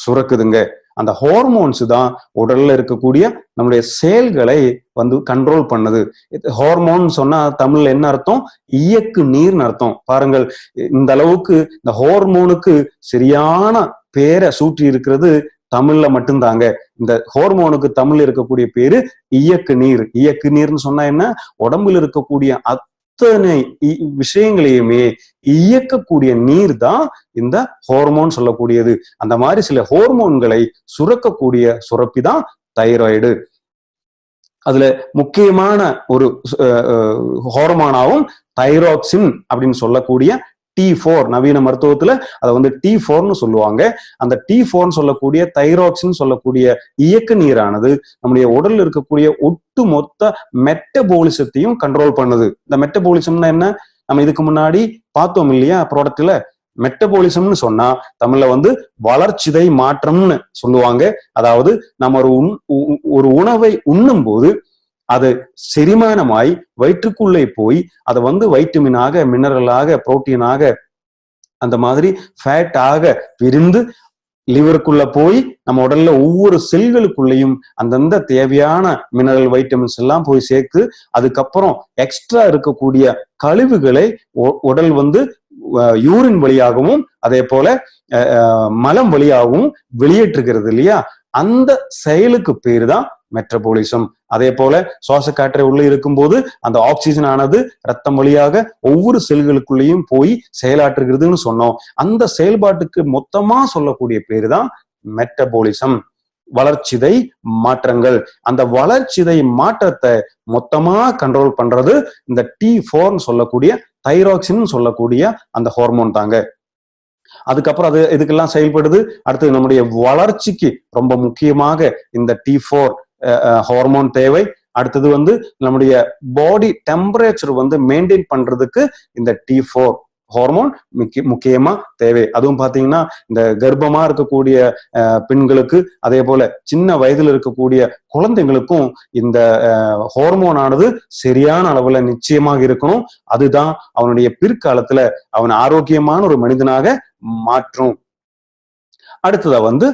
சுரக்குதுங்க. அந்த ஹார்மோன்ஸ் தான் உடல்ல இருக்கக்கூடிய நம்முடைய செயல்களை வந்து கண்ட்ரோல் பண்ணுது. ஹார்மோன் சொன்னா தமிழ்ல என்ன அர்த்தம், இயக்கு நீர்னு அர்த்தம். பாருங்கள், இந்த அளவுக்கு இந்த ஹார்மோனுக்கு சரியான பேரை சூட்டி இருக்கிறது தமிழ்ல மட்டும்தாங்க. இந்த ஹார்மோனுக்கு தமிழ்ல இருக்கக்கூடிய பேரு இயக்கு நீர். இயக்கு நீர்னு சொன்னா என்ன, உடம்புல இருக்கக்கூடிய அத்தனை விஷயங்களையுமே இயக்கக்கூடிய நீர் தான் இந்த ஹார்மோன் சொல்லக்கூடியது. அந்த மாதிரி சில ஹார்மோன்களை சுரக்கக்கூடிய சுரப்பி தான் தைராய்டு. அதுல முக்கியமான ஒரு ஹார்மோனாவும் தைராக்சின் அப்படின்னு சொல்லக்கூடிய T4, நவீன மருத்துவத்துல அதை வந்து T4ன்னு சொல்லுவாங்க. அந்த T4ன்னு சொல்லக்கூடிய தைராக்சின் சொல்லக்கூடிய இயக்க நீரானது நம்முடைய உடல்ல இருக்கக்கூடிய ஒட்டு மொத்த மெட்டபாலிசத்தையும் கண்ட்ரோல் பண்ணுது. இந்த மெட்டபாலிசம்னா என்ன, நம்ம இதுக்கு முன்னாடி பார்த்தோம் இல்லையா ப்ராடக்ட்ல. மெட்டபாலிசம்னு சொன்னா தமிழ்ல வந்து வளர்ச்சிதை மாற்றம்னு சொல்லுவாங்க. அதாவது நம்ம ஒரு உணவை உண்ணும் போது அது செரிமானமாய் வயிற்றுக்குள்ளே போய் அதை வந்து வைட்டமினாக, மினரலாக, புரோட்டீனாக, அந்த மாதிரி ஃபேட்டாக விரிந்து லிவருக்குள்ள போய் நம்ம உடல்ல ஒவ்வொரு செல்களுக்குள்ளேயும் அந்தந்த தேவையான மினரல் வைட்டமின்ஸ் எல்லாம் போய் சேர்த்து அதுக்கப்புறம் எக்ஸ்ட்ரா இருக்கக்கூடிய கழிவுகளை உடல் வந்து யூரின் வழியாகவும் அதே போல மலம் வழியாகவும் வெளியேற்றுகிறது இல்லையா. அந்த செயலுக்கு பேரு தான் மெட்டபாலிசம். அதே போல சுவாச காற்றை உள்ள இருக்கும்போது அந்த ஆக்சிஜன் ஆனது ரத்தம் வழியாக ஒவ்வொரு செல்களுக்குள்ளேயும் போய் செயலாற்றுகிறதுன்னு சொன்னோம். அந்த செயல்பாட்டுக்கு மொத்தமா சொல்லக்கூடிய பேரு தான் மெட்டபாலிசம், வளர்ச்சிதை மாற்றங்கள். அந்த வளர்ச்சிதை மாற்றத்தை மொத்தமா கண்ட்ரோல் பண்றது இந்த T4 சொல்லக்கூடிய தைராக்சின் சொல்லக்கூடிய அந்த ஹார்மோன் தாங்க. அதுக்கப்புறம் அது இதுக்கெல்லாம் செயல்படுது. அடுத்து நம்முடைய வளர்ச்சிக்கு ரொம்ப முக்கியமாக இந்த T4 ஹார்மோன் தேவை. அடுத்தது வந்து நம்முடைய பாடி டெம்பரேச்சர் வந்து மெயின்டைன் பண்றதுக்கு இந்த T4 ஹார்மோன் முக்கியமா தேவை. அதுவும் பாத்தீங்கன்னா இந்த கர்ப்பமா இருக்கக்கூடிய பெண்களுக்கு அதே போல சின்ன வயதுல இருக்கக்கூடிய குழந்தைங்களுக்கும் இந்த ஹார்மோனானது சரியான அளவுல நிச்சயமாக இருக்கணும். அதுதான் அவனுடைய பிற்காலத்துல அவன் ஆரோக்கியமான ஒரு மனிதனாக மாற்றும். அடுத்ததா வந்து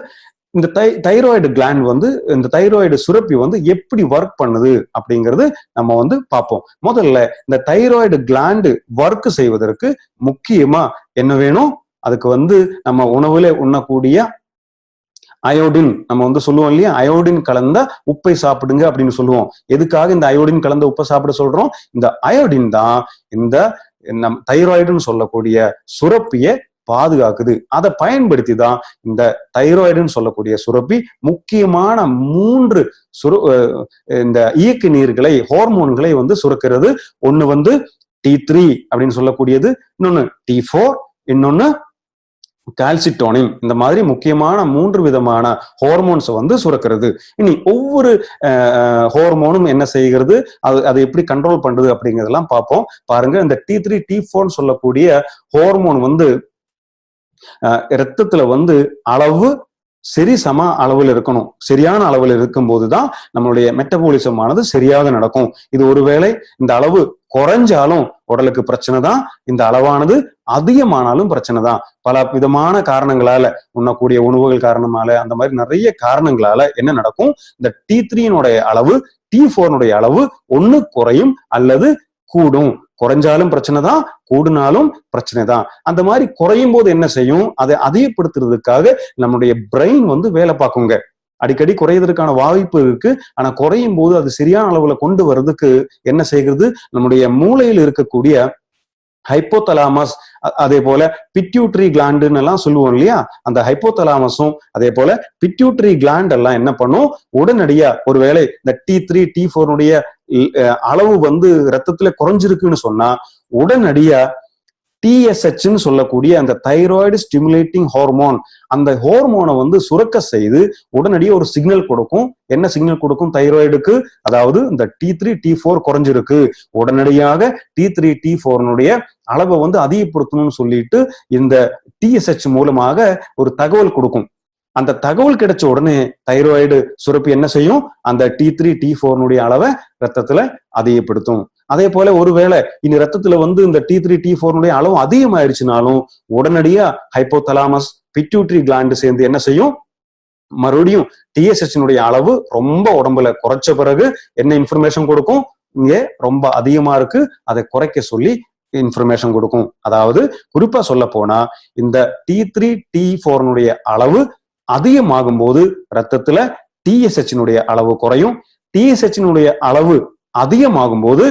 இந்த தைராய்டு கிளாண்ட் வந்து இந்த தைராய்டு சுரப்பி வந்து எப்படி ஒர்க் பண்ணுது அப்படிங்கிறது நம்ம வந்து பார்ப்போம். முதல்ல இந்த தைராய்டு கிளாண்ட் ஒர்க் செய்வதற்கு முக்கியமா என்ன வேணும்? அதுக்கு வந்து நம்ம உணவுல உண்ணக்கூடிய அயோடின், நம்ம வந்து சொல்லுவோம் இல்லையா, அயோடின் கலந்த உப்பை சாப்பிடுங்க அப்படின்னு சொல்லுவோம். எதுக்காக இந்த அயோடின் கலந்த உப்பை சாப்பிட சொல்றோம்? இந்த அயோடின் தான் இந்த நம் தைராய்டுன்னு சொல்லக்கூடிய சுரப்பியை பாதுகாக்குது. அதை பயன்படுத்தி தான் இந்த தைராய்டுன்னு சொல்லக்கூடிய சுரப்பி முக்கியமான 3 இந்த இயக்க நீர்களை, ஹார்மோன்களை வந்து சுரக்கிறது. ஒண்ணு வந்து T3 அப்படின்னு சொல்லக்கூடியது, இன்னொன்னு T4, இன்னொன்னு கால்சிட்டோனின். இந்த மாதிரி முக்கியமான 3 விதமான ஹார்மோன்ஸ் வந்து சுரக்கிறது. இனி ஒவ்வொரு ஹார்மோனும் என்ன செய்கிறது, அதை எப்படி கண்ட்ரோல் பண்றது அப்படிங்கிறதெல்லாம் பார்ப்போம். பாருங்க, இந்த T3 T4 சொல்லக்கூடிய ஹார்மோன் வந்து ரத்தத்துல வந்து அளவு சம அளவில் இருக்கணும். சரியான அளவில் இருக்கும் போதுதான் நம்மளுடைய மெட்டபாலிசம் ஆனது சரியாக நடக்கும். இது ஒருவேளை இந்த அளவு குறைஞ்சாலும் உடலுக்கு பிரச்சனை தான், இந்த அளவானது அதிகமானாலும் பிரச்சனை தான். பல விதமான காரணங்களால, உண்ணக்கூடிய உணவுகள் காரணமால, அந்த மாதிரி நிறைய காரணங்களால என்ன நடக்கும், இந்த T3 அளவு T4 அளவு ஒண்ணு குறையும் அல்லது கூடும். குறைஞ்சாலும் பிரச்சனை தான், கூடுனாலும் பிரச்சனை தான். அந்த மாதிரி குறையும் போது என்ன செய்யும், அதை அதிகப்படுத்துறதுக்காக நம்முடைய பிரெயின் வந்து வேலை பார்க்குங்க. அடிக்கடி குறையதற்கான வாய்ப்பு இருக்கு. ஆனா குறையும் போது அது சரியான அளவுல கொண்டு வர்றதுக்கு என்ன செய்கிறது, நம்முடைய மூளையில் இருக்கக்கூடிய ஹைப்போதலாமஸ், அதே போல பிட்யூட்டரி கிளாண்டுன்னு எல்லாம் சொல்லுவோம் இல்லையா, அந்த ஹைப்போதலாமஸும் அதே போல பிட்யூட்டரி கிளாண்ட் எல்லாம் என்ன பண்ணும், உடனடியா ஒருவேளை இந்த T3 T4 அளவு வந்து ரத்தத்துல குறைஞ்சிருக்குன்னு சொன்னா உடனடியா TSH சொல்லக்கூடிய அந்த தைராய்டு ஸ்டிமுலேட்டிங் ஹார்மோன், அந்த ஹார்மோனை வந்து சுரக்க செய்து உடனடியாக ஒரு சிக்னல் கொடுக்கும். என்ன சிக்னல் கொடுக்கும் தைராய்டுக்கு? அதாவது இந்த T3 T4 குறைஞ்சிருக்கு, உடனடியாக T3 T4 அளவை வந்து அதிகப்படுத்தணும்னு சொல்லிட்டு இந்த TSH மூலமாக ஒரு தகவல் கொடுக்கும். அந்த தகவல் கிடைச்ச உடனே தைராய்டு சுரப்பி என்ன செய்யும், அந்த T3 T4 அளவை ரத்தத்துல அதிகப்படுத்தும். அதே போல ஒருவேளை இனி ரத்தத்துல வந்து இந்த T3 T4 அளவு அதிகமாயிருச்சுனாலும் உடனடியா ஹைப்போதலாமஸ் பிட்யூட்டரி கிளாண்டு சேர்ந்து என்ன செய்யும், மறுபடியும் TSH அளவு ரொம்ப உடம்புல குறைச்ச பிறகு என்ன இன்ஃபர்மேஷன் கொடுக்கும், இங்கே ரொம்ப அதிகமா இருக்கு, அதை குறைக்க சொல்லி இன்ஃபர்மேஷன் கொடுக்கும். அதாவது குறிப்பா சொல்ல போனா இந்த T3 T4 அளவு அதிகமாகும் போது ரத்தத்துல TSH அளவு குறையும். TSH அளவு அதிகமாகும் போது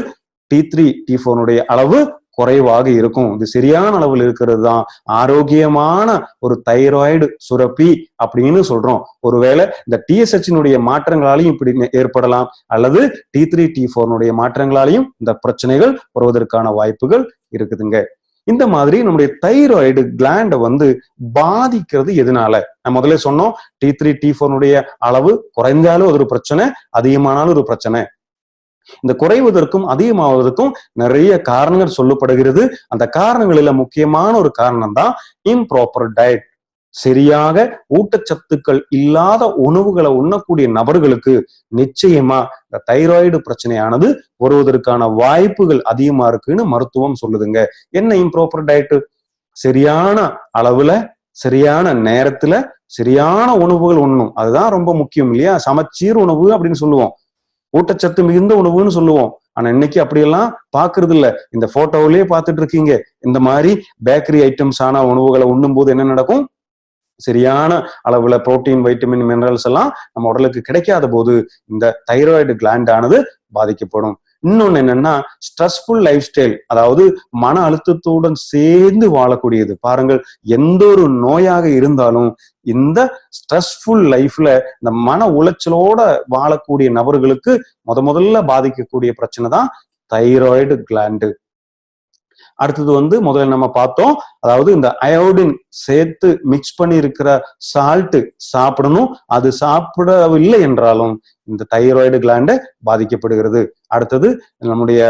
T3 T4 அளவு குறைவாக இருக்கும். இது சரியான அளவில் இருக்கிறது தான் ஆரோக்கியமான ஒரு தைராய்டு சுரப்பி அப்படின்னு சொல்றோம். ஒருவேளை இந்த TSH மாற்றங்களாலையும் இப்படி ஏற்படலாம், அல்லது T3 T4 மாற்றங்களாலையும் இந்த பிரச்சனைகள் வருவதற்கான வாய்ப்புகள் இருக்குதுங்க. இந்த மாதிரி நம்முடைய தைராய்டு கிளாண்டை வந்து பாதிக்கிறது எதனால? நான் முதல்ல சொன்னோம், T3 T4 அளவு குறைந்தாலும் அது ஒரு பிரச்சனை, அதிகமானாலும் ஒரு பிரச்சனை. இந்த குறைவதற்கும் அதிகமாவதற்கும் நிறைய காரணங்கள் சொல்லப்படுகிறது. அந்த காரணங்களில முக்கியமான ஒரு காரணம் தான் இம்ப்ராப்பர் டயட். சரியாக ஊட்டச்சத்துக்கள் இல்லாத உணவுகளை உண்ணக்கூடிய நபர்களுக்கு நிச்சயமா இந்த தைராய்டு பிரச்சனையானது வருவதற்கான வாய்ப்புகள் அதிகமா இருக்குன்னு மருத்துவம் சொல்லுதுங்க. என்ன இம்ப்ராப்பர் டயட்? சரியான அளவுல, சரியான நேரத்துல, சரியான உணவுகள் உண்ணணும். அதுதான் ரொம்ப முக்கியம் இல்லையா? சமச்சீர் உணவு அப்படின்னு சொல்லுவோம், ஊட்டச்சத்து மிகுந்த உணவுன்னு சொல்லுவோம். ஆனா இன்னைக்கு அப்படியெல்லாம் பாக்குறது இல்ல. இந்த போட்டோவிலேயே பார்த்துட்டு இருக்கீங்க. இந்த மாதிரி பேக்கரி ஐட்டம்ஸ் ஆன உணவுகளை உண்ணும் போது என்ன நடக்கும், சரியான அளவுல புரோட்டீன், வைட்டமின், மினரல்ஸ் எல்லாம் நம்ம உடலுக்கு கிடைக்காத போது இந்த தைராய்டு கிளாண்ட் ஆனது பாதிக்கப்படும். இன்னொன்னு என்னன்னா, ஸ்ட்ரெஸ்ஃபுல் லைஃப் ஸ்டைல், அதாவது மன அழுத்தத்துடன் சேர்ந்து வாழக்கூடியது. பாருங்கள், எந்த ஒரு நோயாக இருந்தாலும் இந்த ஸ்ட்ரெஸ்ஃபுல் லைஃப்ல இந்த மன உளைச்சலோட வாழக்கூடிய நபர்களுக்கு முதல்ல பாதிக்கக்கூடிய பிரச்சனை தான் தைராய்டு கிளாண்டு. அடுத்தது வந்து முதல்ல நம்ம பார்த்தோம், அதாவது இந்த அயோடின் சேர்த்து மிக்ஸ் பண்ணி இருக்கிற சால்ட் சாப்பிடணும். அது சாப்பிடவில்லை என்றாலும் இந்த தைராய்டு கிளாண்டு பாதிக்கப்படுகிறது. அடுத்தது நம்முடைய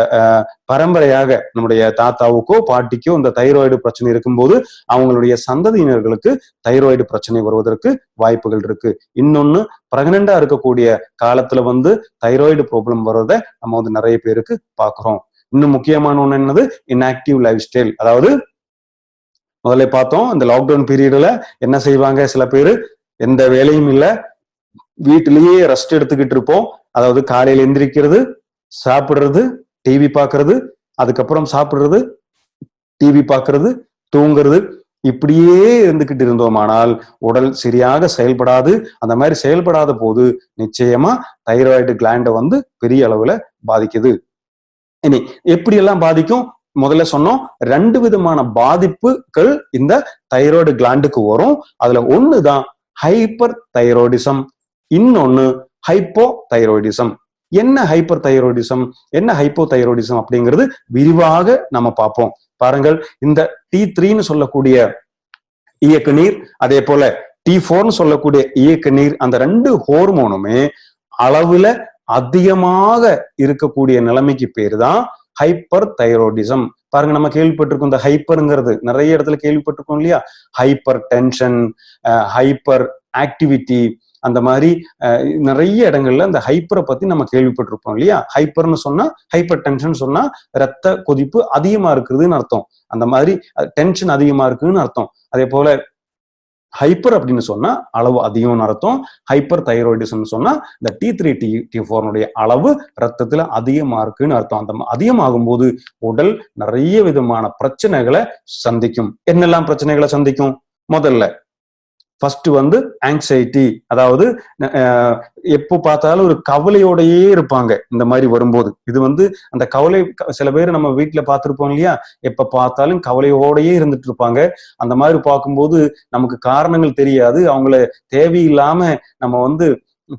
பரம்பரையாக நம்முடைய தாத்தாவுக்கோ பாட்டிக்கோ இந்த தைராய்டு பிரச்சனை இருக்கும்போது அவங்களுடைய சந்ததியினர்களுக்கு தைராய்டு பிரச்சனை வருவதற்கு வாய்ப்புகள் இருக்கு. இன்னொன்னு, பிரெக்னண்டா இருக்கக்கூடிய காலத்துல வந்து தைராய்டு ப்ராப்ளம் வர்றதை நம்ம வந்து நிறைய பேருக்கு பாக்குறோம். இன்னும் முக்கியமான ஒண்ணு என்னது, இன்ஆக்டிவ் லைஃப் ஸ்டைல். அதாவது முதல்ல பார்த்தோம், இந்த லாக்டவுன் பீரியட்ல என்ன செய்வாங்க, சில பேர் எந்த வேலையும் இல்ல, வீட்டிலேயே ரெஸ்ட் எடுத்துக்கிட்டு இருப்போம். அதாவது காலையில எந்திரிக்கிறது, சாப்பிடுறது, டிவி பாக்குறது, அதுக்கப்புறம் சாப்பிடுறது, டிவி பாக்குறது, தூங்குறது, இப்படியே இருந்துகிட்டு இருந்தோமானால் உடல் சரியாக செயல்படாது. அந்த மாதிரி செயல்படாத போது நிச்சயமா தைராய்டு கிளாண்ட வந்து பெரிய அளவுல பாதிக்குது. இனி எப்படி எல்லாம் பாதிக்கும்? முதல்ல சொன்னோம், 2 விதமான பாதிப்புகள் இந்த தைராய்டு கிளாண்டுக்கு வரும். அதுல ஒண்ணுதான் ஹைப்பர் தைராய்டிசம், இன்னொன்னு ஹைப்போ தைராய்டிசம். என்ன ஹைப்பர் தைராய்டிசம், என்ன ஹைப்போ தைராய்டிசம் அப்படிங்கிறது விரிவாக நம்ம பார்ப்போம். பாருங்கள், இந்த T3ன்னு சொல்லக்கூடிய இயக்க நீர், அதே போல T4ன்னு சொல்லக்கூடிய இயக்க நீர், அந்த 2 ஹோர்மோனுமே அளவுல அதிகமாக இருக்கக்கூடிய நிலைமைக்கு பேரு தான் ஹைப்பர் தைராய்டிசம். பாருங்க, நம்ம கேள்விப்பட்டிருக்கோம் இந்த ஹைப்பர்ங்கிறது, நிறைய இடத்துல கேள்விப்பட்டிருக்கோம் இல்லையா? ஹைப்பர் டென்ஷன், ஹைப்பர் ஆக்டிவிட்டி, அந்த மாதிரி நிறைய இடங்கள்ல இந்த ஹைப்பரை பத்தி நம்ம கேள்விப்பட்டிருப்போம் இல்லையா? ஹைப்பர்னு சொன்னா, ஹைப்பர் டென்ஷன் சொன்னா ரத்த கொதிப்பு அதிகமா இருக்குதுன்னு அர்த்தம். அந்த மாதிரி டென்ஷன் அதிகமா இருக்குன்னு அர்த்தம். அதே போல ஹைப்பர் அப்படின்னு சொன்னா அளவு அதிகம்னு அர்த்தம். ஹைப்பர் தைராய்டிசம் சொன்னா இந்த T3 T4 அளவு ரத்தத்துல அதிகமா இருக்குன்னு அர்த்தம். அந்த அதிகமாகும் போது உடல் நிறைய விதமான பிரச்சனைகளை சந்திக்கும். என்னெல்லாம் பிரச்சனைகளை சந்திக்கும்? முதல்ல ஃபர்ஸ்ட் வந்து ஆங்ஸைட்டி, அதாவது எப்போ பார்த்தாலும் ஒரு கவலையோடையே இருப்பாங்க இந்த மாதிரி வரும்போது. இது வந்து அந்த கவலை, சில பேர் நம்ம வீட்டுல பார்த்திருப்போம் இல்லையா? எப்ப பார்த்தாலும் கவலையோடையே இருந்துட்டு இருப்பாங்க. அந்த மாதிரி பார்க்கும்போது நமக்கு காரணங்கள் தெரியாது. அவங்கள தேவையில்லாம நம்ம வந்து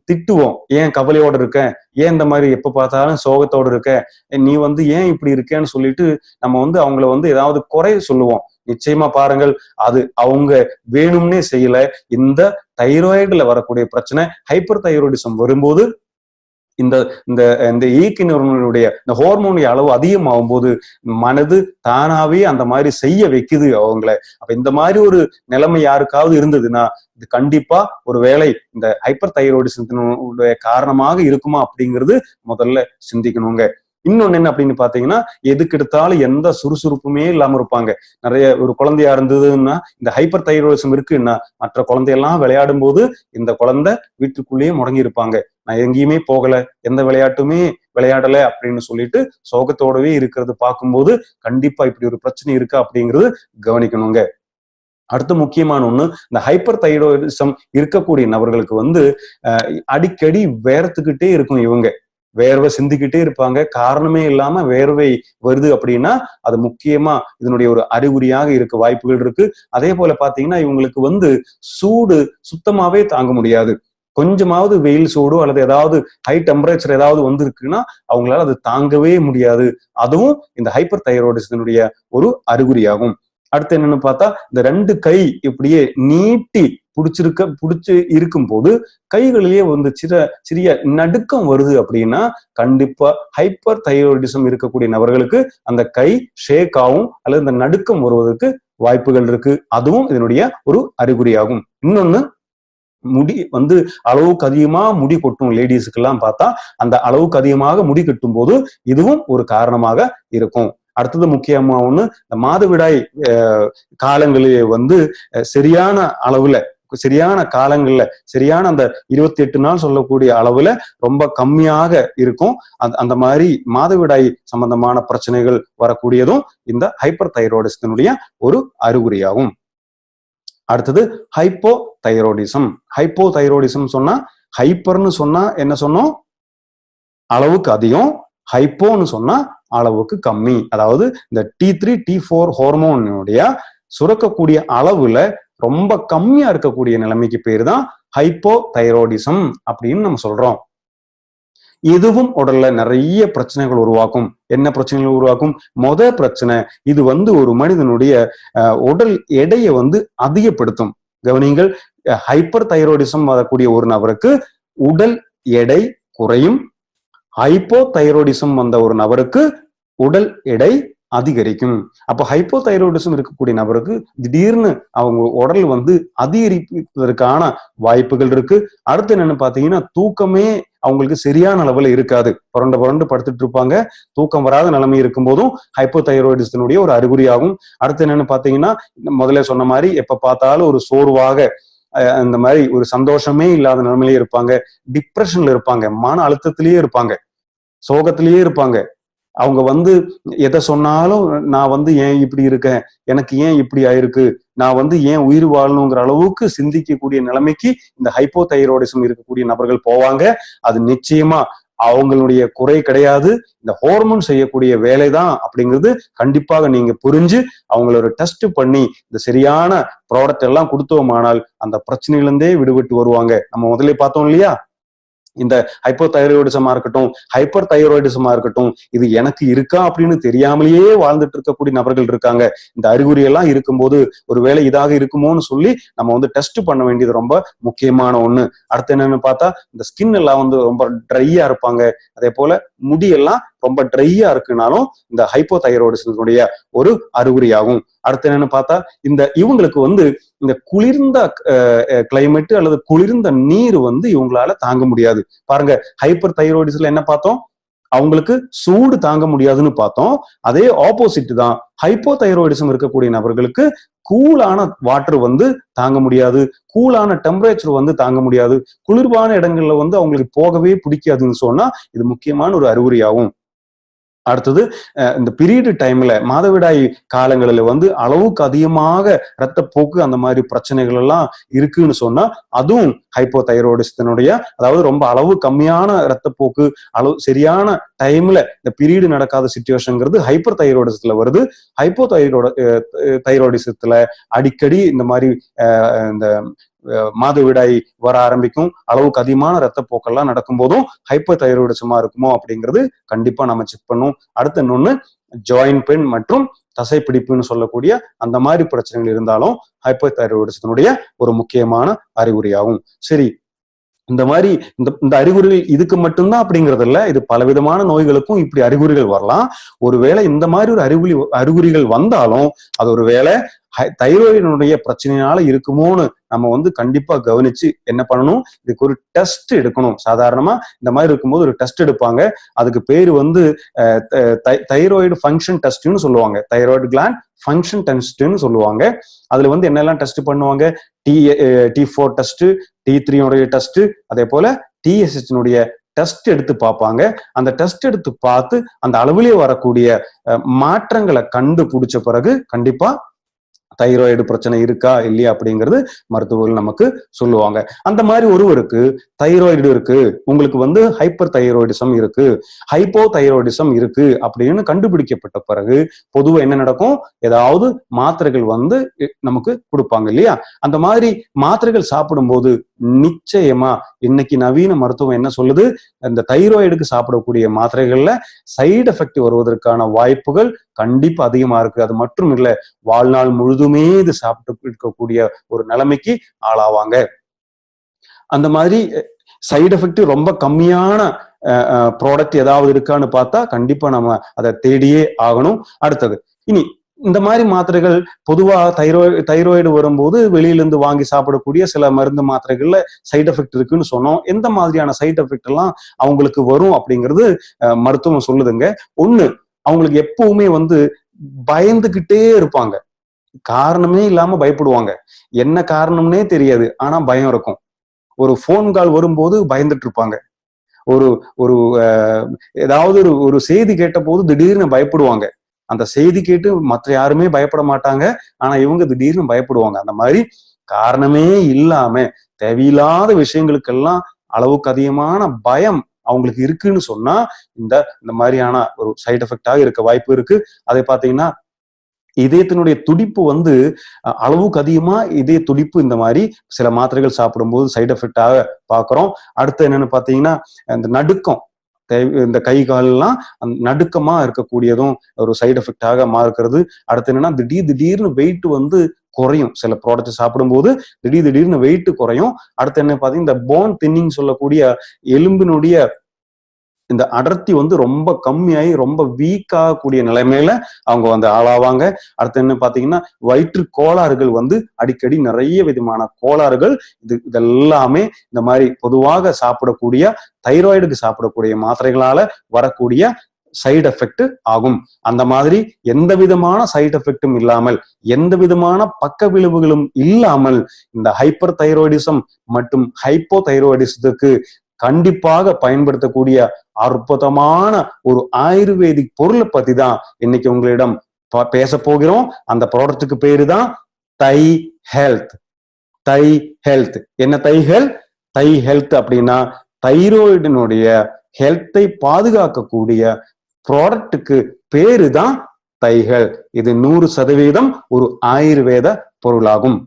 திட்டுவோம். ஏன் கவலையோட இருக்க, ஏன் இந்த மாதிரி எப்ப பார்த்தாலும் சோகத்தோடு இருக்க, நீ வந்து ஏன் இப்படி இருக்கேன்னு சொல்லிட்டு நம்ம வந்து அவங்கள வந்து ஏதாவது குறை சொல்லுவோம். நிச்சயமா பாருங்கள், அது அவங்க வேணும்னே செய்யல. இந்த தைராய்டுல வரக்கூடிய பிரச்சனை, ஹைப்பர் தைராய்டிசம் வரும்போது இந்த இந்த இந்த ஈக்கினுடைய இந்த ஹார்மோனுடைய அளவு அதிகமாகும் போது மனது தானாவே அந்த மாதிரி செய்ய வைக்குது அவங்கள. அப்ப இந்த மாதிரி ஒரு நிலைமை யாருக்காவது இருந்ததுன்னா இது கண்டிப்பா ஒரு வேளை இந்த ஹைப்பர் தைராய்டிசத்தினுடைய காரணமாக இருக்குமா அப்படிங்கிறது முதல்ல சிந்திக்கணுங்க. இன்னொன்னு என்ன அப்படின்னு பாத்தீங்கன்னா, எதுக்கு எடுத்தாலும் எந்த சுறுசுறுப்புமே இல்லாம இருப்பாங்க. நிறைய ஒரு குழந்தையா இருந்ததுன்னா, இந்த ஹைப்பர் தைராய்டிசம் இருக்குன்னா மற்ற குழந்தையெல்லாம் விளையாடும் போது இந்த குழந்தை வீட்டுக்குள்ளேயே முடங்கி இருப்பாங்க. நான் எங்கேயுமே போகல, எந்த விளையாட்டுமே விளையாடல அப்படின்னு சொல்லிட்டு சோகத்தோடவே இருக்கிறது பார்க்கும்போது கண்டிப்பா இப்படி ஒரு பிரச்சனை இருக்கா அப்படிங்கிறது கவனிக்கணுங்க. அடுத்து முக்கியமான ஒண்ணு, இந்த ஹைப்பர் தைராய்டிசம் இருக்கக்கூடிய நபர்களுக்கு வந்து அடிக்கடி வேர்த்துக்கிட்டே இருக்கும். இவங்க வேர்வை சிந்திக்கிட்டே இருப்பாங்க. காரணமே இல்லாம வேர்வை வருது அப்படின்னா அது முக்கியமா இதனுடைய ஒரு அறிகுறியாக இருக்க வாய்ப்புகள் இருக்கு. அதே போல பாத்தீங்கன்னா இவங்களுக்கு வந்து சூடு சுத்தமாவே தாங்க முடியாது. கொஞ்சமாவது வெயில் சூடோ அல்லது ஏதாவது ஹை டெம்பரேச்சர் ஏதாவது வந்திருக்குன்னா அவங்களால அது தாங்கவே முடியாது. அதுவும் இந்த ஹைப்பர் தைராய்டிசத்தினுடைய ஒரு அறிகுறியாகும். அடுத்து என்னன்னு பார்த்தா, இந்த 2 கை இப்படியே நீட்டி பிடிச்சு இருக்கும் போது கைகளிலேயே வந்து சிறிய நடுக்கம் வருது அப்படின்னா கண்டிப்பா ஹைப்பர் தைராய்டிசம் இருக்கக்கூடிய நபர்களுக்கு அந்த கை ஷேக் ஆகும் அல்லது இந்த நடுக்கம் வருவதற்கு வாய்ப்புகள் இருக்கு. அதுவும் இதனுடைய ஒரு அறிகுறியாகும். இன்னொன்னு, முடி வந்து அளவுக்கு அதிகமா முடி கொட்டும் லேடிஸுக்கு எல்லாம் பார்த்தா அந்த அளவுக்கு அதிகமாக முடி கட்டும் போது இதுவும் ஒரு காரணமாக இருக்கும். அடுத்தது முக்கியமா ஒண்ணு, இந்த மாதவிடாய் காலங்களிலே வந்து சரியான அளவுல, சரியான காலங்கள்ல, சரியான அந்த 28 நாள் சொல்லக்கூடிய அளவுல ரொம்ப கம்மியாக இருக்கும். அந்த மாதிரி மாதவிடாய் சம்பந்தமான பிரச்சனைகள் வரக்கூடியதும் இந்த ஹைப்பர் தைராய்டிசத்தினுடைய ஒரு அறிகுறியாகும். அடுத்தது ஹைப்போ தைராய்டிசம். ஹைப்போ தைராய்டிசம் சொன்னா, ஹைப்பர்னு சொன்னா என்ன சொன்னோம்? அளவுக்கு அதிகம். ஹைப்போன்னு சொன்னா அளவுக்கு கம்மி. அதாவது இந்த T3 T4 ஹார்மோனுடைய சுரக்கக்கூடிய அளவுல ரொம்ப கம்மியா இருக்கக்கூடிய நிலைமைக்கு பேரு தான் ஹைப்போ தைராய்டிசம் அப்படின்னு நம்ம சொல்றோம். இதுவும் உடல்ல நிறைய பிரச்சனைகள் உருவாக்கும். என்ன பிரச்சனைகள் உருவாக்கும்? பிரச்சனை, இது வந்து ஒரு மனிதனுடைய உடல் எடையை வந்து அதிகப்படுத்தும். கவனிங்கள், ஹைப்பர் தைராய்டிசம் வரக்கூடிய ஒரு நபருக்கு உடல் எடை குறையும். ஹைப்போ தைராய்டிசம் வந்த ஒரு நபருக்கு உடல் எடை அதிகரிக்கும். அப்ப ஹைப்போ தைராய்டிசம் இருக்கக்கூடிய நபருக்கு திடீர்னு அவங்க உடல் வந்து அதிகரிப்பதற்கான வாய்ப்புகள் இருக்கு. அடுத்து என்னன்னு பாத்தீங்கன்னா, தூக்கமே அவங்களுக்கு சரியான அளவுல இருக்காது. புரண்டு படுத்துட்டு இருப்பாங்க. தூக்கம் வராத நிலைமை இருக்கும் போதும் ஹைப்போ தைராய்டிசத்தினுடைய ஒரு அறிகுறியாகும். அடுத்து என்னன்னு பாத்தீங்கன்னா, முதல்ல சொன்ன மாதிரி எப்ப பார்த்தாலும் ஒரு சோர்வாக, இந்த மாதிரி ஒரு சந்தோஷமே இல்லாத நிலைமையிலே இருப்பாங்க, டிப்ரெஷன்ல இருப்பாங்க, மன அழுத்தத்திலேயே இருப்பாங்க, சோகத்திலேயே இருப்பாங்க. அவங்க எதை சொன்னாலும் நான் ஏன் இப்படி இருக்கேன், எனக்கு ஏன் இப்படி ஆயிருக்கு, நான் ஏன் உயிர் வாழணுங்கிற அளவுக்கு சிந்திக்கக்கூடிய நிலைமைக்கு இந்த ஹைப்போதைராய்டிசம் இருக்கக்கூடிய நபர்கள் போவாங்க. அது நிச்சயமா அவங்களுடைய குறை கிடையாது, இந்த ஹார்மோன் செய்யக்கூடிய வேலைதான் அப்படிங்கிறது கண்டிப்பாக நீங்க புரிஞ்சு அவங்கள ஒரு டெஸ்ட் பண்ணி இந்த சரியான ப்ராடக்ட் எல்லாம் கொடுத்தோமானால் அந்த பிரச்சனையிலிருந்தே விடுபட்டு வருவாங்க. நம்ம முதல்ல பார்த்தோம் இல்லையா, இந்த ஹைப்போதைராய்டிசமா இருக்கட்டும், ஹைப்பர் தைராய்டிசமா இருக்கட்டும், இது எனக்கு இருக்கா அப்படின்னு தெரியாமலேயே வாழ்ந்துட்டு இருக்கக்கூடிய நபர்கள் இருக்காங்க. இந்த அறிகுறி எல்லாம் இருக்கும்போது ஒருவேளை இதாக இருக்குமோன்னு சொல்லி நம்ம டெஸ்ட் பண்ண வேண்டியது ரொம்ப முக்கியமான ஒண்ணு. அடுத்து என்னன்னு பார்த்தா, இந்த ஸ்கின் எல்லாம் ரொம்ப ட்ரையா இருப்பாங்க, அதே போல முடியெல்லாம் ரொம்ப ட்ரையா இருக்குனாலும் இந்த ஹைப்போதைராய்டிசத்தினுடைய ஒரு அறிகுறியாகும். அடுத்து என்னன்னு பார்த்தா, இவங்களுக்கு இந்த குளிர்ந்த கிளைமேட் அல்லது குளிர்ந்த நீர் இவங்களால தாங்க முடியாது. பாருங்க, ஹைப்பர் தைராய்டிசம்ல என்ன பார்த்தோம், அவங்களுக்கு சூடு தாங்க முடியாதுன்னு பார்த்தோம். அதே ஆப்போசிட் தான், ஹைப்போதைராய்டிசம் இருக்கக்கூடிய நபர்களுக்கு கூலான வாட்டர் தாங்க முடியாது, கூலான டெம்பரேச்சர் தாங்க முடியாது, குளிர்வான இடங்கள்ல அவங்களுக்கு போகவே பிடிக்காதுன்னு சொன்னா இது முக்கியமான ஒரு அறிகுறியாகும். அடுத்தது, இந்த பீரியட் டைம்ல மாதவிடாய் காலங்களில் அளவுக்கு அதிகமாக இரத்தப்போக்கு அந்த மாதிரி பிரச்சனைகள் எல்லாம் இருக்குன்னு சொன்னா அதுவும் ஹைப்போதைராய்டிசத்தினுடைய, அதாவது ரொம்ப அளவு கம்மியான இரத்தப்போக்கு, சரியான டைம்ல இந்த பீரியட் நடக்காத சிச்சுவேஷன்ங்கிறது ஹைப்பர் தைராய்டிசத்துல வருது. தைராய்டிசத்துல அடிக்கடி இந்த மாதிரி இந்த மாதவிடாய் வர ஆரம்பிக்கும், அளவுக்கு அதிகமான இரத்தப்போக்கெல்லாம் நடக்கும் போதும் ஹைப்பர் தைராய்டிசமா இருக்குமோ அப்படிங்கிறது கண்டிப்பா நம்ம செக் பண்ணும். அடுத்து இன்னொன்னு, ஜாயிண்ட் பெயின் மற்றும் தசைப்பிடிப்புன்னு சொல்லக்கூடிய அந்த மாதிரி பிரச்சனைகள் இருந்தாலும் ஹைப்பர் தைராய்டிசத்தினுடைய ஒரு முக்கியமான அறிகுறியாகும். சரி, இந்த மாதிரி இந்த அறிகுறிகள் இதுக்கு மட்டும்தான் அப்படிங்கிறது இல்ல, இது பலவிதமான நோய்களுக்கும் இப்படி அறிகுறிகள் வரலாம். ஒருவேளை இந்த மாதிரி ஒரு அறிகுறிகள் வந்தாலும் அது ஒருவேளை தைராய்டினுடைய பிரச்சனையால இருக்குமோன்னு நம்ம கண்டிப்பா கவனிச்சு என்ன பண்ணணும், இதுக்கு ஒரு டெஸ்ட் எடுக்கணும். சாதாரணமா இந்த மாதிரி இருக்கும்போது ஒரு டெஸ்ட் எடுப்பாங்க, அதுக்கு பேரு தைராய்டு ஃபங்க்ஷன் டெஸ்ட்னு சொல்லுவாங்க, தைராய்டு கிளாண்ட் ஃபங்க்ஷன் டெஸ்ட்னு சொல்லுவாங்க. அதுல என்னெல்லாம் டெஸ்ட் பண்ணுவாங்க, T4 டெஸ்ட், T3 டெஸ்ட், அதே போல TSH டெஸ்ட் எடுத்து பார்ப்பாங்க. அந்த டெஸ்ட் எடுத்து பார்த்து அந்த அளவிலே வரக்கூடிய மாற்றங்களை கண்டுபிடிச்ச பிறகு கண்டிப்பா தைராய்டு பிரச்சனை இருக்கா இல்லையா அப்படிங்கிறது மருத்துவர்கள் நமக்கு சொல்லுவாங்க. அந்த மாதிரி ஒருவருக்கு தைராய்டு இருக்கு, உங்களுக்கு ஹைப்பர் தைராய்டிசம் இருக்கு, ஹைப்போதைராய்டிசம் இருக்கு அப்படின்னு கண்டுபிடிக்கப்பட்ட பிறகு பொதுவா என்ன நடக்கும், ஏதாவது மாத்திரைகள் நமக்கு கொடுப்பாங்க இல்லையா. அந்த மாதிரி மாத்திரைகள் சாப்பிடும்போது நிச்சயமா இன்னைக்கு நவீன மருத்துவம் என்ன சொல்லுது, இந்த தைராய்டுக்கு சாப்பிடக்கூடிய மாத்திரைகள்ல சைடு எஃபெக்ட் வருவதற்கான வாய்ப்புகள் கண்டிப்பா அதிகமா இருக்கு. அது மட்டும் இல்ல, வாழ்நாள் முழுதுமே இது சாப்பிட்டு இருக்கக்கூடிய ஒரு நிலைமைக்கு ஆளாவாங்க. அந்த மாதிரி சைடு எஃபெக்ட் ரொம்ப கம்மியான ப்ராடக்ட் ஏதாவது இருக்கான்னு பார்த்தா கண்டிப்பா நம்ம அதை தேடியே ஆகணும். அடுத்தது, இனி இந்த மாதிரி மாத்திரைகள் பொதுவா தைராய்டு வரும்போது வெளியிலிருந்து வாங்கி சாப்பிடக்கூடிய சில மருந்து மாத்திரைகள்ல சைடு எஃபெக்ட் இருக்குன்னு சொன்னோம். எந்த மாதிரியான சைடு எஃபெக்ட் எல்லாம் அவங்களுக்கு வரும் அப்படிங்கிறது மருத்துவம் சொல்லுதுங்க. ஒண்ணு, அவங்களுக்கு எப்பவுமே பயந்துகிட்டே இருப்பாங்க, காரணமே இல்லாம பயப்படுவாங்க, என்ன காரணம்னே தெரியாது, ஆனா பயம் இருக்கும். ஒரு போன் கால் வரும்போது பயந்துட்டு இருப்பாங்க, ஒரு ஒரு ஏதாவது ஒரு செய்தி கேட்ட போது திடீர்னு பயப்படுவாங்க. அந்த செய்தி கேட்டு மற்ற யாருமே பயப்பட மாட்டாங்க, ஆனா இவங்க திடீர்னு பயப்படுவாங்க. அந்த மாதிரி காரணமே இல்லாம தேவையில்லாத விஷயங்களுக்கெல்லாம் அளவுக்கு அதிகமான பயம் அவங்களுக்கு இருக்குன்னு சொன்னா இந்த மாதிரியான ஒரு சைடு எஃபெக்டாக இருக்க வாய்ப்பு இருக்கு. அதை பாத்தீங்கன்னா, இதயத்தினுடைய துடிப்பு அளவுக்கு அதிகமா இதய துடிப்பு இந்த மாதிரி சில மாத்திரைகள் சாப்பிடும்போது சைடு எஃபெக்டாக பாக்குறோம். அடுத்து என்னன்னு பாத்தீங்கன்னா, இந்த நடுக்கம், இந்த கை காலெல்லாம் நடுக்கமா இருக்கக்கூடியதும் ஒரு சைடு எஃபெக்டாக மாறுகிறது. அடுத்து என்னன்னா, திடீர்னு வெயிட் குறையும், சில ப்ராடக்ட் சாப்பிடும்போது திடீர்னு வெயிட் குறையும். அடுத்து என்ன பாத்தீங்கன்னா, இந்த போன் தின்னிங் சொல்லக்கூடிய எலும்பினுடைய இந்த அடர்த்தி ரொம்ப கம்மியாகி ரொம்ப வீக் ஆகக்கூடிய நிலைமையில அவங்க ஆளாவாங்க. அடுத்து என்ன பாத்தீங்கன்னா, வயிற்று கோளாறுகள் அடிக்கடி நிறைய விதமான கோளாறுகள், இதெல்லாமே இந்த மாதிரி பொதுவாக சாப்பிடக்கூடிய தைராய்டுக்கு சாப்பிடக்கூடிய மாத்திரைகளால வரக்கூடிய சைடு எஃபெக்ட் ஆகும். அந்த மாதிரி எந்த விதமான சைடு எஃபெக்டும் இல்லாமல், எந்த விதமான பக்க விளைவுகளும் இல்லாமல் இந்த ஹைப்பர் தைராய்டிசம் மற்றும் ஹைப்போ தைராய்டிசத்துக்கு கண்டிப்பாக பயன்படுத்தக்கூடிய அற்புதமான ஒரு ஆயுர்வேதிக் பொருளை பத்தி தான் இன்னைக்கு உங்களிடம் பேச போகிறோம். அந்த ப்ராடக்ட்டுக்கு பேரு தான் தை ஹெல்த். தை ஹெல்த் என்ன? தை ஹெல்த். தை ஹெல்த் அப்படின்னா தைராய்டினுடைய ஹெல்த்தை பாதுகாக்கக்கூடிய ப்ராடக்ட்டுக்கு பேரு தான் தை ஹெல்த். இது 100% ஒரு ஆயுர்வேத பொருளாகும்.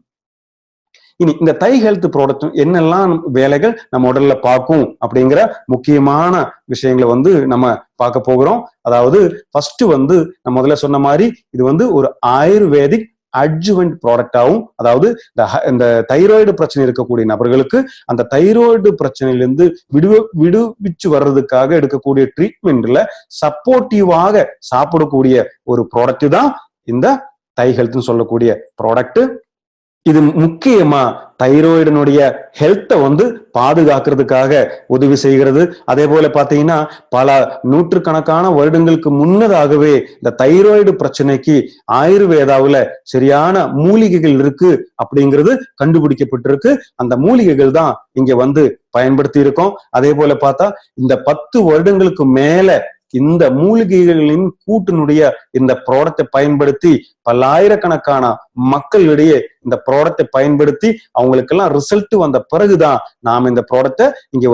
இனி இந்த தை ஹெல்த் ப்ராடக்ட் என்னெல்லாம் வேலைகள் நம்ம உடல்ல பார்க்கும் அப்படிங்கிற முக்கியமான விஷயங்களை நம்ம பார்க்க போகிறோம். அதாவது ஃபர்ஸ்ட் நம்ம முதல்ல சொன்ன மாதிரி இது ஒரு ஆயுர்வேதிக் அட்ஜுவன்ட் ப்ராடக்டாகவும், அதாவது இந்த தைராய்டு பிரச்சனை இருக்கக்கூடிய நபர்களுக்கு அந்த தைராய்டு பிரச்சனையிலிருந்து விடுவிச்சு வர்றதுக்காக எடுக்கக்கூடிய ட்ரீட்மெண்ட்ல சப்போர்ட்டிவாக சாப்பிடக்கூடிய ஒரு ப்ராடக்ட் தான் இந்த தை ஹெல்த்னு சொல்லக்கூடிய ப்ராடக்ட். இது முக்கியமா தைராய்டினுடைய ஹெல்த்தை பாதுகாக்கிறதுக்காக உதவி செய்கிறது. அதே போல பாத்தீங்கன்னா பல நூற்றுக்கணக்கான வருடங்களுக்கு முன்னதாகவே இந்த தைராய்டு பிரச்சனைக்கு ஆயுர்வேதாவுல சரியான மூலிகைகள் இருக்கு அப்படிங்கிறது கண்டுபிடிக்கப்பட்டிருக்கு. அந்த மூலிகைகள் தான் இங்க பயன்படுத்தி இருக்கோம். அதே போல பார்த்தா இந்த 10 வருடங்களுக்கு மேல இந்த மூலிகைகளின் கூட்டினுடைய இந்த ப்ராடக்டை பயன்படுத்தி பல்லாயிரக்கணக்கான மக்களிடையே இந்த ப்ராடக்டை பயன்படுத்தி அவங்களுக்கெல்லாம் ரிசல்ட் வந்த பிறகுதான் நாம் இந்த ப்ராடக்டை இங்க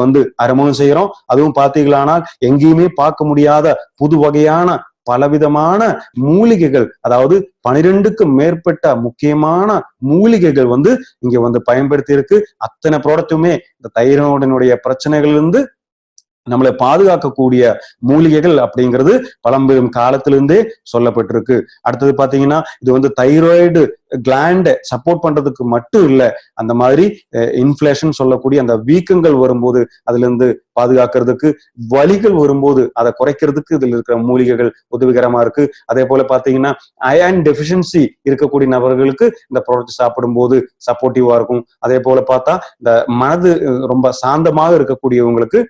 அறிமுகம் செய்யறோம். அதுவும் பாத்தீங்களானால் எங்கேயுமே பார்க்க முடியாத புது வகையான பலவிதமான மூலிகைகள், அதாவது 12க்கும் மேற்பட்ட முக்கியமான மூலிகைகள் இங்க பயன்படுத்தி இருக்கு. அத்தனை ப்ராடக்ட்டுமே இந்த தைராய்டினுடைய பிரச்சனைகளிலிருந்து நம்மளை பாதுகாக்கக்கூடிய மூலிகைகள் அப்படிங்கிறது பழம்பெரும் காலத்திலிருந்தே சொல்லப்பட்டிருக்கு. அடுத்தது பாத்தீங்கன்னா இது தைராய்டு கிளாண்ட சப்போர்ட் பண்றதுக்கு மட்டும் இல்ல, அந்த மாதிரி இன்ஃபிளேஷன் சொல்லக்கூடிய அந்த வீக்கங்கள் வரும்போது அதுல இருந்து பாதுகாக்கிறதுக்கு, வலிகள் வரும்போது அதை குறைக்கிறதுக்கு இதுல இருக்கிற மூலிகைகள் உதவிகரமா இருக்கு. அதே போல பாத்தீங்கன்னா அயன் டெபிஷியன்சி இருக்கக்கூடிய நபர்களுக்கு இந்த ப்ராடக்ட் சாப்பிடும் போது சப்போர்ட்டிவா இருக்கும். அதே போல பார்த்தா இந்த மனது ரொம்ப சாந்தமாக இருக்கக்கூடியவங்களுக்கு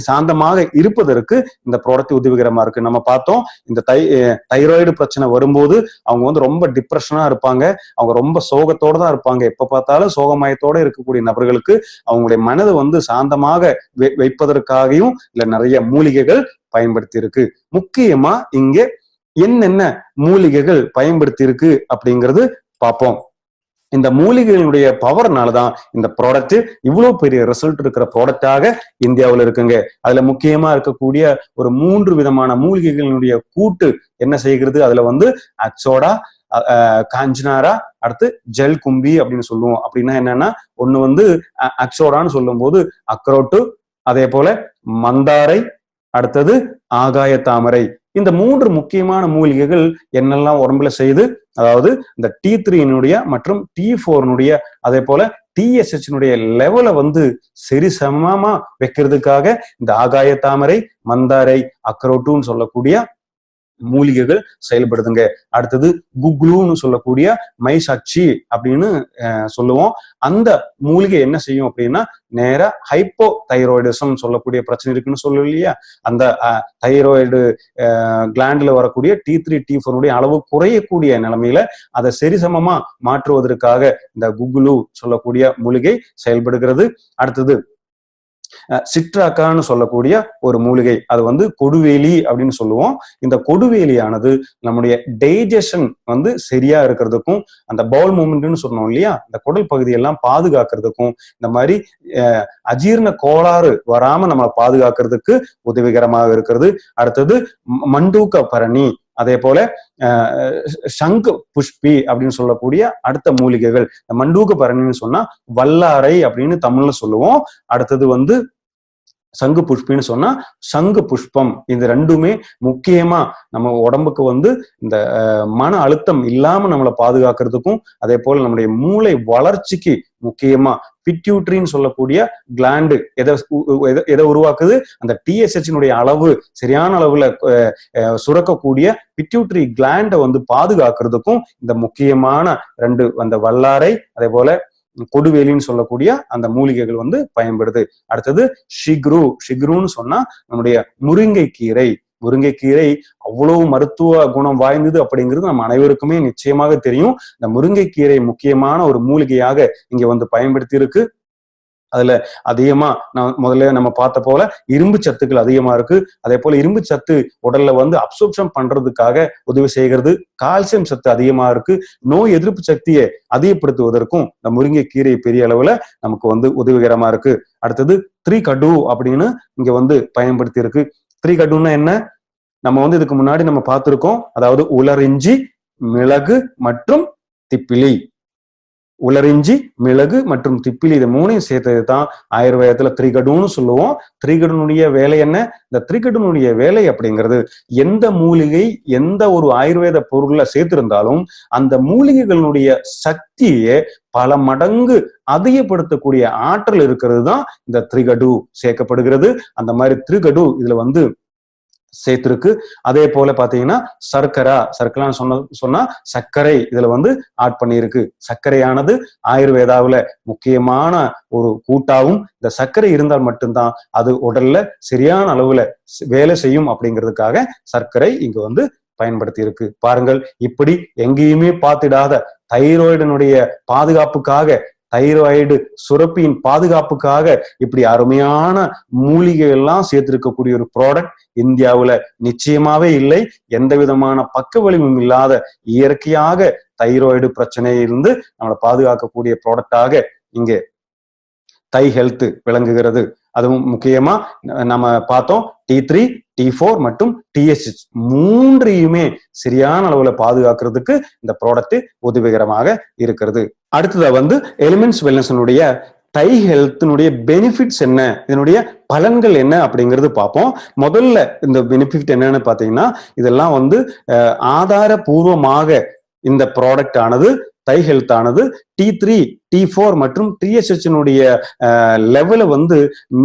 சாந்தமாக இருப்பதற்கு இந்த ப்ராடக்ட் உதவிகரமா இருக்கு. நம்ம பார்த்தோம் இந்த தைராய்டு பிரச்சனை வரும்போது அவங்க ரொம்ப டிப்ரெஷனா இருப்பாங்க, அவங்க ரொம்ப சோகத்தோட தான் இருப்பாங்க. எப்ப பார்த்தாலும் சோகமயத்தோட இருக்கக்கூடிய நபர்களுக்கு அவங்களுடைய மனதை சாந்தமாக வைப்பதற்காகவும் இல்ல நிறைய மூலிகைகள் பயன்படுத்தி இருக்கு. முக்கியமா இங்க என்னென்ன மூலிகைகள் பயன்படுத்தி இருக்கு அப்படிங்கிறது பார்ப்போம். இந்த மூலிகைகளுடைய பவர்னாலதான் இந்த ப்ராடக்ட் இவ்வளவு பெரிய ரிசல்ட் இருக்கிற ப்ராடக்டாக இந்தியாவில் இருக்குங்க. அதுல முக்கியமா இருக்கக்கூடிய ஒரு 3 விதமான மூலிகைகளுடைய கூட்டு என்ன செய்கிறது, அதுல அக்சோடா, காஞ்சனாரா, அடுத்து ஜெல் கும்பி அப்படின்னு சொல்லுவோம். அப்படின்னா என்னன்னா ஒண்ணு அக்சோடான்னு சொல்லும் போது அக்ரோட்டு, அதே போல மந்தாரை, அடுத்தது ஆகாய தாமரை. இந்த 3 முக்கியமான மூலிகைகள் என்னெல்லாம் உடம்புல செய்து, அதாவது இந்த T3 மற்றும் T4 அதே போல TSH லெவலை சரி சமமா வைக்கிறதுக்காக இந்த ஆகாய தாமரை, மந்தாரை, அக்ரோட்டுன்னு சொல்லக்கூடிய மூலிகைகள் செயல்படுதுங்க. அடுத்தது குக்லூன்னு சொல்லக்கூடிய மைசாட்சி அப்படின்னு சொல்லுவோம். அந்த மூலிகை என்ன செய்யும் அப்படின்னா நேரா ஹைப்போ தைராய்டிசம் சொல்லக்கூடிய பிரச்சனை இருக்குன்னு சொல்லுவோம் இல்லையா, அந்த தைராய்டு கிளாண்ட்ல வரக்கூடிய T3 T4 அளவு குறையக்கூடிய நிலைமையில அதை சரிசமமா மாற்றுவதற்காக இந்த குக்லூ சொல்லக்கூடிய மூலிகை செயல்படுகிறது. அடுத்தது சிட்ராக்கான்னு சொல்லக்கூடிய ஒரு மூலிகை, அது கொடுவேலி அப்படின்னு சொல்லுவோம். இந்த கொடுவேலியானது நம்முடைய டைஜஷன் சரியா இருக்கிறதுக்கும், அந்த பவுல் மூவ்மெண்ட்னு சொன்னோம் இல்லையா, இந்த குடல் பகுதியெல்லாம் பாதுகாக்கிறதுக்கும், இந்த மாதிரி அஜீரண கோளாறு வராம நம்மளை பாதுகாக்கிறதுக்கு உதவிகரமாக இருக்கிறது. அடுத்தது மண்டூக்க பரணி, அதே போல சங்கு புஷ்பி அப்படின்னு சொல்லக்கூடிய அடுத்த மூலிகைகள். இந்த மண்டூக்க பரணின்னு சொன்னா வல்லாரை அப்படின்னு தமிழ்ல சொல்லுவோம். அடுத்தது சங்கு புஷ்பின்னு சொன்னா சங்கு புஷ்பம். இது ரெண்டுமே முக்கியமா நம்ம உடம்புக்கு இந்த மன அழுத்தம் இல்லாம நம்மளை பாதுகாக்கிறதுக்கும், அதே போல நம்முடைய மூளை வளர்ச்சிக்கு முக்கியமா பிட்யூட்ரின்னு சொல்லக்கூடிய கிளாண்டு எதை உருவாக்குது, அந்த TSH அளவு சரியான அளவுல சுரக்கக்கூடிய பிட்யூட்ரி கிளாண்டை பாதுகாக்கிறதுக்கும் இந்த முக்கியமான 2 அந்த வல்லாரை அதே போல கொடுவேலின்னு சொல்லக்கூடிய அந்த மூலிகைகள் பயன்படுது. அடுத்தது ஷிக்ருன்னு சொன்னா நம்முடைய முருங்கை கீரை. முருங்கைக்கீரை அவ்வளவு மருத்துவ குணம் வாய்ந்தது அப்படிங்கிறது நம்ம அனைவருக்குமே நிச்சயமாக தெரியும். இந்த முருங்கைக்கீரை முக்கியமான ஒரு மூலிகையாக இங்க வந்து பயன்படுத்தி இருக்கு. அதுல அதிகமா முதல்ல நம்ம பார்த்த போல இரும்பு சத்துக்கள் அதிகமா இருக்கு. அதே போல இரும்பு சத்து உடல்ல வந்து அப்சர்ப்ஷன் பண்றதுக்காக உதவி செய்கிறது. கால்சியம் சத்து அதிகமா இருக்கு. நோய் எதிர்ப்பு சக்தியை அதிகப்படுத்துவதற்கும் இந்த முருங்கைக்கீரை பெரிய அளவுல நமக்கு வந்து உதவிகரமா இருக்கு. அடுத்தது 3 கடு அப்படின்னு இங்க வந்து பயன்படுத்தி இருக்கு. 3 கடுன்னா என்ன? நம்ம வந்து இதுக்கு முன்னாடி நம்ம பார்த்திருக்கோம். அதாவது உலரிஞ்சி, மிளகு மற்றும் திப்பிலி. உலரிஞ்சி, மிளகு மற்றும் திப்பிலி, இது மூணையும் சேர்த்தது தான் ஆயுர்வேதத்துல திரிகடுன்னு சொல்லுவோம். திரிகடுனுடைய வேலை என்ன? இந்த திரிகடுனுடைய வேலை அப்படிங்கிறது எந்த மூலிகை எந்த ஒரு ஆயுர்வேத பொருள்ல சேர்த்திருந்தாலும் அந்த மூலிகைகளுடைய சக்தியை பல மடங்கு அதிகப்படுத்தக்கூடிய ஆற்றல் இருக்கிறது தான் இந்த திரிகடு சேர்க்கப்படுகிறது. அந்த மாதிரி திரிகடு இதுல வந்து சேர்த்திருக்கு. அதே போல பாத்தீங்கன்னா சர்க்கரை சொன்னா சர்க்கரை இதுல வந்து ஆட் பண்ணியிருக்கு. சர்க்கரையானது ஆயுர்வேதாவுல முக்கியமான ஒரு கூட்டாவும், இந்த சர்க்கரை இருந்தால் மட்டும்தான் அது உடல்ல சரியான அளவுல வேலை செய்யும் அப்படிங்கிறதுக்காக சர்க்கரை இங்க வந்து பயன்படுத்தி இருக்கு. பாருங்கள், இப்படி எங்கேயுமே பார்த்திடாத தைராய்டினுடைய பாதுகாப்புக்காக, தைராய்டு சுரப்பியின் பாதுகாப்புக்காக இப்படி அருமையான மூலிகை எல்லாம் சேர்த்திருக்கக்கூடிய ஒரு ப்ராடக்ட் இந்தியாவுல நிச்சயமாவே இல்லை. எந்த விதமான பக்க விளைவும் இல்லாத இயற்கையாக தைராய்டு பிரச்சனையிலிருந்து நம்மளை பாதுகாக்கக்கூடிய ப்ராடக்டாக இங்கே தை ஹெல்த் விளங்குகிறது. அதுவும் முக்கியமா நம்ம பார்த்தோம் T3, T4 மற்றும் TSH மூன்றையுமே சரியான அளவுல பாதுகாக்கிறதுக்கு இந்த ப்ராடக்ட் உதவிகரமாக இருக்கிறது. அடுத்தது வந்து எலிமெண்ட்ஸ் வெல்னஸ்னுடைய தை ஹெல்த்தினுடைய பெனிஃபிட்ஸ் என்ன, இதனுடைய பலன்கள் என்ன அப்படிங்கிறது பார்ப்போம். முதல்ல இந்த பெனிஃபிட் என்னன்னு பாத்தீங்கன்னா, இதெல்லாம் வந்து ஆதாரபூர்வமாக இந்த ப்ராடக்ட் ஆனது தை ஹெல்த் ஆனது T3, T4 மற்றும் TSH லெவலை வந்து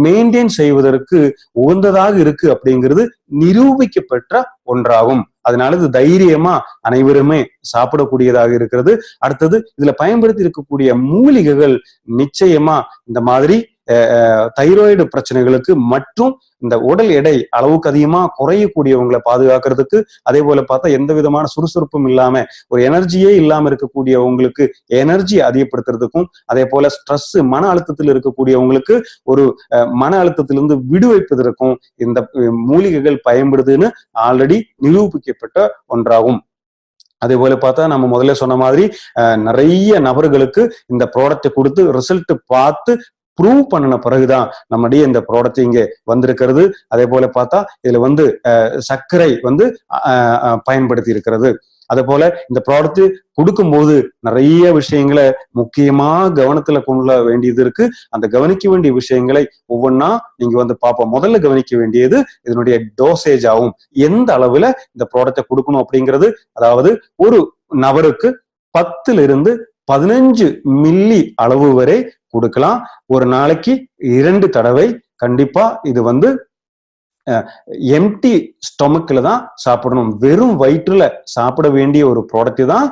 மெயின்டைன் செய்வதற்கு உகந்ததாக இருக்கு அப்படிங்கிறது நிரூபிக்கப்பட்ட ஒன்றாகும். அதனால இது தைரியமா அனைவருமே சாப்பிடக்கூடியதாக இருக்கிறது. அடுத்தது இதுல பயன்படுத்தி இருக்கக்கூடிய மூலிகைகள் நிச்சயமா இந்த மாதிரி தைராய்டு பிரச்சனைகளுக்கு மற்றும் இந்த உடல் எடை அளவுக்கு அதிகமா குறையக்கூடியவங்களை பாதுகாக்கிறதுக்கு, அதே போல பார்த்தா எந்த விதமான சுறுசுறுப்பும் இல்லாம ஒரு எனர்ஜியே இல்லாம இருக்கக்கூடியவங்களுக்கு எனர்ஜி அதிகப்படுத்துறதுக்கும், அதே போல ஸ்ட்ரெஸ் மன அழுத்தத்தில் இருக்கக்கூடியவங்களுக்கு ஒரு மன அழுத்தத்திலிருந்து விடுவிப்பதற்கும் இந்த மூலிகைகள் பயன்படுதுன்னு ஆல்ரெடி நிரூபிக்கப்பட்ட ஒன்றாகும். அதே போல பார்த்தா நம்ம முதல்ல சொன்ன மாதிரி நிறைய நபர்களுக்கு இந்த ப்ராடக்டை கொடுத்து ரிசல்ட் பார்த்து ப்ரூவ் பண்ணின பிறகுதான் நம்முடைய இந்த ப்ராடக்ட் இங்க வந்திருக்கிறது. அதே போல பார்த்தா இதுல வந்து சர்க்கரை வந்து பயன்படுத்தி இருக்கிறது. அதே போல இந்த ப்ராடக்ட் கொடுக்கும்போது நிறைய விஷயங்களை முக்கியமா கவனத்துல கொள்ள வேண்டியது இருக்கு. அந்த கவனிக்க வேண்டிய விஷயங்களை ஒவ்வொன்னா நீங்க வந்து பார்ப்போம். முதல்ல கவனிக்க வேண்டியது இதனுடைய டோசேஜ் ஆகும். எந்த அளவுல இந்த ப்ராடக்டை கொடுக்கணும் அப்படிங்கிறது, அதாவது ஒரு நபருக்கு 10 to 15 மில்லி அளவு வரை கொடுக்கலாம். ஒரு நாளைக்கு 2 தடவை கண்டிப்பா இது வந்து எம்டி ஸ்டொமக்ல தான் சாப்பிடணும். வெறும் வயிற்றுல சாப்பிட வேண்டிய ஒரு ப்ராடக்ட் தான்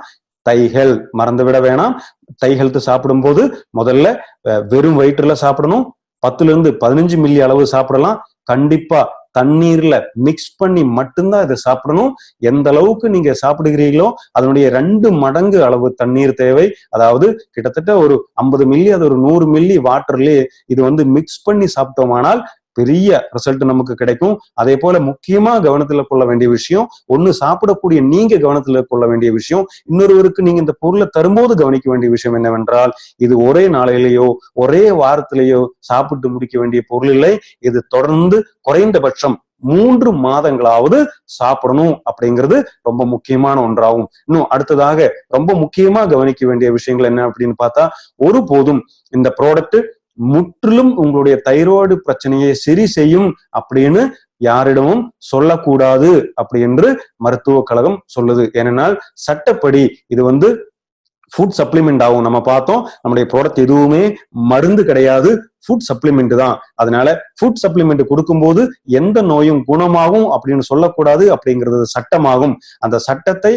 தை ஹெல்த். மறந்து விட வேணாம். தை ஹெல்த் சாப்பிடும் போது முதல்ல வெறும் வயிற்றுல சாப்பிடணும். 10 to 15 மில்லி அளவு சாப்பிடலாம். கண்டிப்பா தண்ணீர்ல மிக்ஸ் பண்ணி மட்டும்தான் இதை சாப்பிடணும். எந்த அளவுக்கு நீங்க சாப்பிடுகிறீங்களோ அதனுடைய 2 மடங்கு அளவு தண்ணீர் தேவை. அதாவது கிட்டத்தட்ட ஒரு 50 மில்லி, அது ஒரு 100 மில்லி வாட்டர்லயே இது வந்து மிக்ஸ் பண்ணி சாப்பிட்டோமானால் பெரிய ரிசல்ட் நமக்கு கிடைக்கும். அதே போல முக்கியமா கவனத்துல கொள்ள வேண்டிய விஷயம், ஒண்ணு சாப்பிடக்கூடிய நீங்க கவனத்துல கொள்ள வேண்டிய விஷயம், இன்னொருவருக்கு நீங்க இந்த பொருளை தரும்போது கவனிக்க வேண்டிய விஷயம் என்னவென்றால், இது ஒரே நாளையிலேயோ ஒரே வாரத்திலேயோ சாப்பிட்டு முடிக்க வேண்டிய பொருள் இல்லை. இது தொடர்ந்து குறைந்தபட்சம் 3 மாதங்களாவது சாப்பிடணும் அப்படிங்கிறது ரொம்ப முக்கியமான ஒன்றாகும். இன்னும் அடுத்ததாக ரொம்ப முக்கியமா கவனிக்க வேண்டிய விஷயங்கள் என்ன அப்படின்னு பார்த்தா, ஒருபோதும் இந்த ப்ராடக்ட் முற்றிலும் உங்களுடைய தைராய்டு பிரச்சனையை சரி செய்யும் அப்படின்னு யாரிடமும் சொல்லக்கூடாது அப்படி என்று மருத்துவ கழகம் சொல்லுது. ஏனென்றால் சட்டப்படி இது வந்து ஃபுட் சப்ளிமெண்ட் ஆகும். நம்ம பார்த்தோம், நம்முடைய ப்ராடக்ட் எதுவுமே மருந்து கிடையாது, ஃபுட் சப்ளிமெண்ட் தான். அதனால ஃபுட் சப்ளிமெண்ட் கொடுக்கும்போது எந்த நோயும் குணமாகும் அப்படின்னு சொல்லக்கூடாது, அப்படிங்கிறது சட்டமாகும். அந்த சட்டத்தை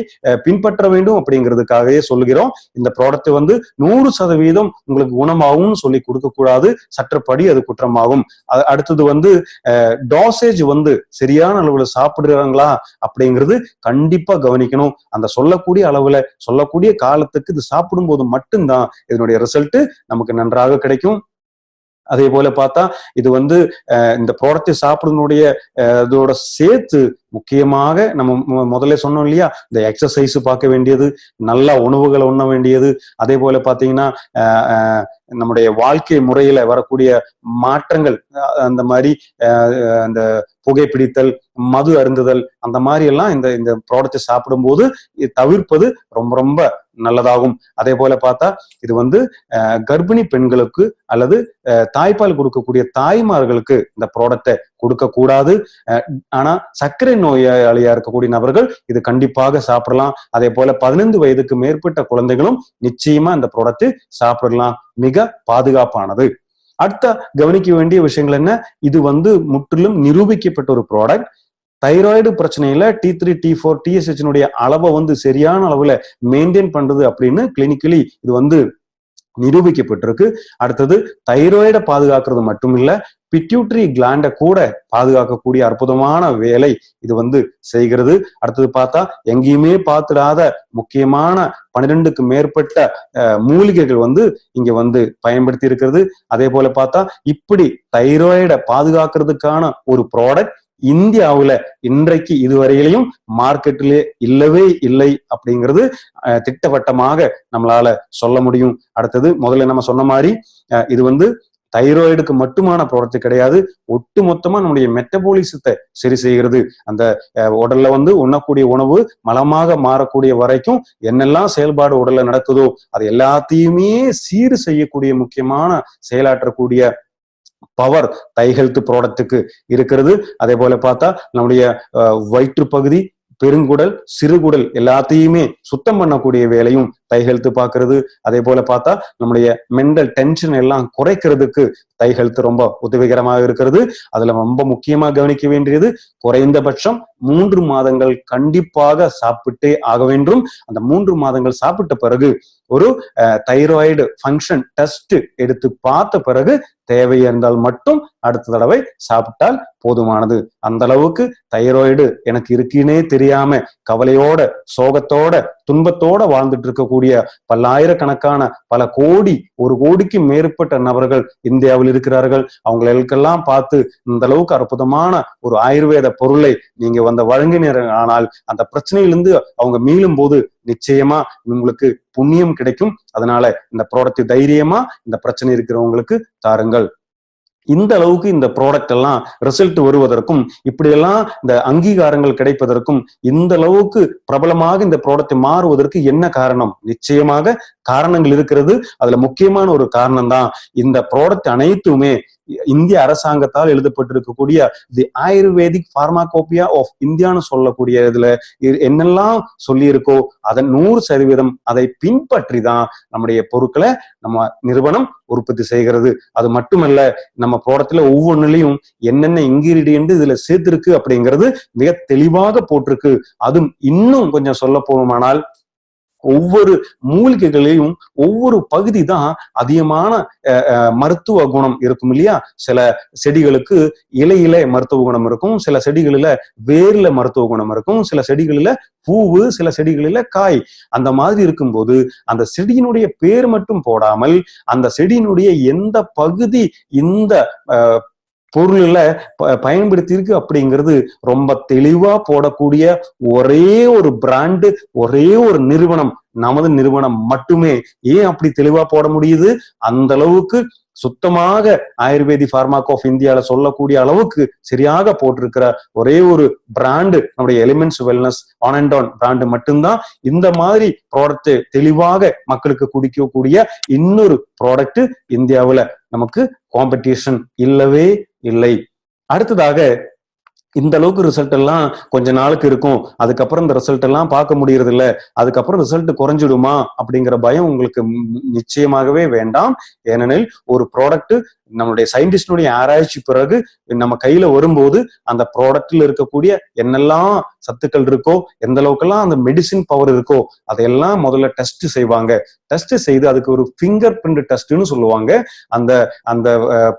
பின்பற்ற வேண்டும் அப்படிங்கிறதுக்காகவே சொல்லுகிறோம். இந்த ப்ராடக்ட் வந்து 100% உங்களுக்கு குணமாகும்னு சொல்லி கொடுக்க கூடாது, சட்டப்படி அது குற்றமாகும். அடுத்தது வந்து டோசேஜ் வந்து சரியான அளவுல சாப்பிடுறாங்களா அப்படிங்கிறது கண்டிப்பா கவனிக்கணும். அந்த சொல்லக்கூடிய அளவுல சொல்லக்கூடிய காலத்துக்கு இது சாப்பிடும்போது மட்டும்தான் இதனுடைய ரிசல்ட் நமக்கு நன்றாக கிடைக்கும். அதே போல பார்த்தா இது வந்து இந்த ப்ராடக்ட் சாப்பிடுறதுடைய இதோட சேர்த்து முக்கியமாக நம்ம முதல்ல சொன்னோம் இல்லையா, இந்த எக்ஸசைஸ் பார்க்க வேண்டியது, நல்ல உணவுகளை உண்ண வேண்டியது, அதே போல பாத்தீங்கன்னா நம்முடைய வாழ்க்கை முறையில வரக்கூடிய மாற்றங்கள், அந்த மாதிரி அந்த புகைப்பிடித்தல், மது அருந்துதல், அந்த மாதிரி எல்லாம் இந்த இந்த ப்ராடக்ட் சாப்பிடும்போது தவிர்ப்பது ரொம்ப ரொம்ப நல்லதாகும். அதே போல பார்த்தா இது வந்து கர்ப்பிணி பெண்களுக்கு அல்லது தாய்ப்பால் கொடுக்கக்கூடிய தாய்மார்களுக்கு இந்த ப்ராடக்டை கொடுக்க கூடாது. ஆனா சர்க்கரை நோயாளியா இருக்கக்கூடிய நபர்கள் இது கண்டிப்பாக சாப்பிடலாம். அதே போல 15 வயதுக்கு மேற்பட்ட குழந்தைகளும் நிச்சயமா இந்த ப்ராடக்ட் சாப்பிடலாம். மிக பாதுகாப்பானது. அடுத்த கவனிக்க வேண்டிய விஷயங்கள் என்ன, இது வந்து முற்றிலும் நிரூபிக்கப்பட்ட ஒரு ப்ராடக்ட். தைராய்டு பிரச்சனையில T3, T4, TSH அளவை வந்து சரியான அளவுல மெயின்டைன் பண்றது அப்படின்னு கிளினிக்கலி இது வந்து நிரூபிக்கப்பட்டிருக்கு. அடுத்தது தைராய்டை பாதுகாக்கிறது மட்டும் இல்ல, பிட்யூட்டரி கிளாண்ட கூட பாதுகாக்கக்கூடிய அற்புதமான வேலை இது வந்து செய்கிறது. அடுத்தது பார்த்தா எங்கேயுமே பார்த்துடாத முக்கியமான 12க்கு மேற்பட்ட மூலிகைகள் வந்து இங்க வந்து பயன்படுத்தி இருக்கிறது. அதே போல பார்த்தா இப்படி தைராய்டை பாதுகாக்கிறதுக்கான ஒரு ப்ராடக்ட் இந்தியாவுல இன்றைக்கு இதுவரையிலையும் மார்க்கெட்டிலே இல்லவே இல்லை அப்படிங்கிறது திட்டவட்டமாக நம்மளால சொல்ல முடியும். அடுத்தது முதல்ல நம்ம சொன்ன மாதிரி இது வந்து தைராய்டுக்கு மட்டுமான ப்ராடக்ட் கிடையாது, ஒட்டு மொத்தமா நம்முடைய மெட்டபாலிசத்தை சரி செய்கிறது. அந்த உடல்ல வந்து உண்ணக்கூடிய உணவு மலமாக மாறக்கூடிய வரைக்கும் என்னெல்லாம் செயல்பாடு உடல்ல நடக்குதோ அது எல்லாத்தையுமே சீர் செய்யக்கூடிய முக்கியமான செயலாற்றக்கூடிய பவர் தை ஹெல்த் ப்ராடக்ட்டுக்கு இருக்கிறது. அதே போல பார்த்தா நம்முடைய வயிற்று பகுதி, பெருங்குடல், சிறுகுடல் எல்லாத்தையுமே சுத்தம் பண்ணக்கூடிய வேலையும் தை ஹெல்த் பார்க்கிறது. அதே போல பார்த்தா நம்முடைய மென்டல் டென்ஷன் எல்லாம் குறைக்கிறதுக்கு தை ஹெல்த் ரொம்ப உதவிகரமாக இருக்கிறது. அதுல ரொம்ப முக்கியமா கவனிக்க வேண்டியது, குறைந்தபட்சம் 3 மாதங்கள் கண்டிப்பாக சாப்பிட்டே ஆக வேண்டும். அந்த 3 மாதங்கள் சாப்பிட்ட பிறகு ஒரு தைராய்டு ஃபங்க்ஷன் டெஸ்ட் எடுத்து பார்த்த பிறகு தேவை இருந்தால் மட்டும் அடுத்த தடவை சாப்பிட்டால் போதுமானது. அந்த அளவுக்கு தைராய்டு எனக்கு இருக்குன்னே தெரியாம கவலையோட, சோகத்தோட, துன்பத்தோட வாழ்ந்துட்டு இருக்கக்கூடிய பல்லாயிரக்கணக்கான, பல கோடி, 1 கோடிக்கு மேற்பட்ட நபர்கள் இந்தியாவில் இருக்கிறார்கள். அவங்களுக்கெல்லாம் பார்த்து இந்த அளவுக்கு அற்புதமான ஒரு ஆயுர்வேத பொருளை நீங்க வந்து வழங்கினர் ஆனால் அந்த பிரச்சனையிலிருந்து அவங்க மீளும் போது நிச்சயமா உங்களுக்கு புண்ணியம் கிடைக்கும். அதனால இந்த ப்ராடக்ட் தைரியமா இந்த பிரச்சனை இருக்கிறவங்களுக்கு தாருங்கள். இந்த அளவுக்கு இந்த ப்ராடக்ட் எல்லாம் ரிசல்ட் வருவதற்கும், இப்படியெல்லாம் இந்த அங்கீகாரங்கள் கிடைப்பதற்கும், இந்த அளவுக்கு பிரபலமாக இந்த ப்ராடக்ட் மாறுவதற்கு என்ன காரணம்? நிச்சயமாக காரணங்கள் இருக்கிறது. அதுல முக்கியமான ஒரு காரணம் தான் இந்த ப்ராடக்ட் அனைத்துமே இந்திய அரசாங்கத்தால் எழுதப்பட்டிருக்கக்கூடிய தி ஆயுர்வேதிக் பார்மாகோபியா ஆஃப் இந்தியான்னு சொல்லக்கூடிய இதுல என்னெல்லாம் சொல்லி இருக்கோ அதன் 100% அதை பின்பற்றி தான் நம்முடைய பொருட்களை நம்ம நிறுவனம் உற்பத்தி செய்கிறது. அது மட்டுமல்ல, நம்ம ப்ராடக்ட்ல ஒவ்வொன்றிலையும் என்னென்ன இன்கிரீடியன்ட் இதுல சேர்த்திருக்கு அப்படிங்கிறது மிக தெளிவாக போட்டிருக்கு. அதுவும் இன்னும் கொஞ்சம் சொல்ல போகுமானால் ஒவ்வொரு மூலிகைகளையும் ஒவ்வொரு பகுதி தான் அதிகமான மருத்துவ குணம் இருக்கும் இல்லையா. சில செடிகளுக்கு இலையில மருத்துவ குணம் இருக்கும், சில செடிகளில வேர்ல மருத்துவ குணம் இருக்கும், சில செடிகளில பூவு, சில செடிகளில காய். அந்த மாதிரி இருக்கும்போது அந்த செடியினுடைய பேர் மட்டும் போடாமல் அந்த செடியினுடைய எந்த பகுதி இந்த பொருள்ல பயன்படுத்தி இருக்கு அப்படிங்கிறது ரொம்ப தெளிவா போடக்கூடிய ஒரே ஒரு பிராண்டு, ஒரே ஒரு நிறுவனம், நமது நிறுவனம் மட்டுமே. ஏன் அப்படி தெளிவா போட முடியுது? அந்த அளவுக்கு சுத்தமாக ஆயுர்வேதி பார்மாக் ஆஃப் இந்தியால சொல்லக்கூடிய அளவுக்கு சரியாக போட்டிருக்கிற ஒரே ஒரு பிராண்டு நம்முடைய elements wellness on and on brand மட்டும்தான். இந்த மாதிரி ப்ராடக்ட் தெளிவாக மக்களுக்கு குடிக்கக்கூடிய இன்னொரு ப்ராடக்ட் இந்தியாவுல நமக்கு காம்படிஷன் இல்லவே இல்லை. அடுத்ததாக இந்த அளவுக்கு ரிசல்ட் எல்லாம் கொஞ்ச நாளுக்கு இருக்கும், அதுக்கப்புறம் இந்த ரிசல்ட் எல்லாம் பார்க்க முடியறது இல்ல, அதுக்கப்புறம் ரிசல்ட் குறைஞ்சிடுமா அப்படிங்கிற பயம் உங்களுக்கு நிச்சயமாகவே வேண்டாம். ஏனெனில் ஒரு ப்ராடக்ட் நம்மளுடைய சயின்டிஸ்டுடைய ஆராய்ச்சி பிறகு நம்ம கையில வரும்போது அந்த ப்ராடக்ட்ல இருக்கக்கூடிய என்னெல்லாம் சத்துக்கள் இருக்கோ, எந்த அளவுக்கெல்லாம் அந்த மெடிசின் பவர் இருக்கோ அதையெல்லாம் முதல்ல டெஸ்ட் செய்வாங்க. டெஸ்ட் செய்து அதுக்கு ஒரு ஃபிங்கர் பிரிண்ட் டெஸ்ட்னு சொல்லுவாங்க. அந்த அந்த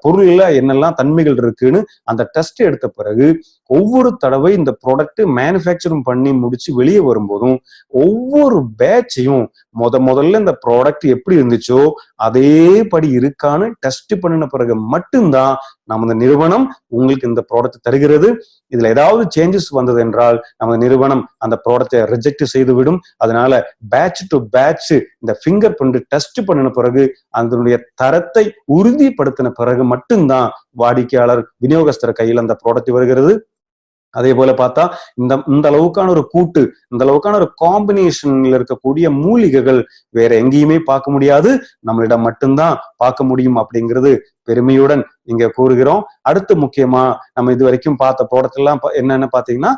பொருள்ல என்னெல்லாம் தன்மைகள் இருக்குன்னு அந்த டெஸ்ட் எடுத்த பிறகு ஒவ்வொரு தடவை இந்த ப்ராடக்ட் மேனுஃபேக்சரிங் பண்ணி முடிச்சு வெளியே வரும்போதும் ஒவ்வொரு பேட்சையும் முதல்ல இந்த ப்ராடக்ட் எப்படி இருந்துச்சோ அதே படி இருக்கான்னு டெஸ்ட் பண்ணின பிறகு மட்டும்தான் நமது நிறுவனம் உங்களுக்கு இந்த ப்ராடக்ட் தருகிறது. இதுல ஏதாவது சேஞ்சஸ் வந்தது என்றால் நமது நிறுவனம் அந்த ப்ராடக்டை ரிஜெக்ட் செய்துவிடும். அதனால பேட்ச் டு பேட்ச் இந்த ஃபிங்கர் பிரிண்ட் டெஸ்ட் பண்ணின பிறகு அதனுடைய தரத்தை உறுதிப்படுத்தின பிறகு மட்டும்தான் வாடிக்கையாளர் விநியோகஸ்தர் கையில் அந்த ப்ராடக்ட் வருகிறது. அதே போல பார்த்தா இந்த அளவுக்கான ஒரு கூட்டு, இந்த அளவுக்கான ஒரு காம்பினேஷன்ல இருக்கக்கூடிய மூலிகைகள் வேற எங்கேயுமே பார்க்க முடியாது, நம்மளிடம் மட்டும்தான் பார்க்க முடியும் அப்படிங்கிறது பெருமையுடன் இங்க கூறுகிறோம். அடுத்து முக்கியமா நம்ம இது வரைக்கும் பார்த்த ப்ராடக்ட் எல்லாம் என்னன்னு பாத்தீங்கன்னா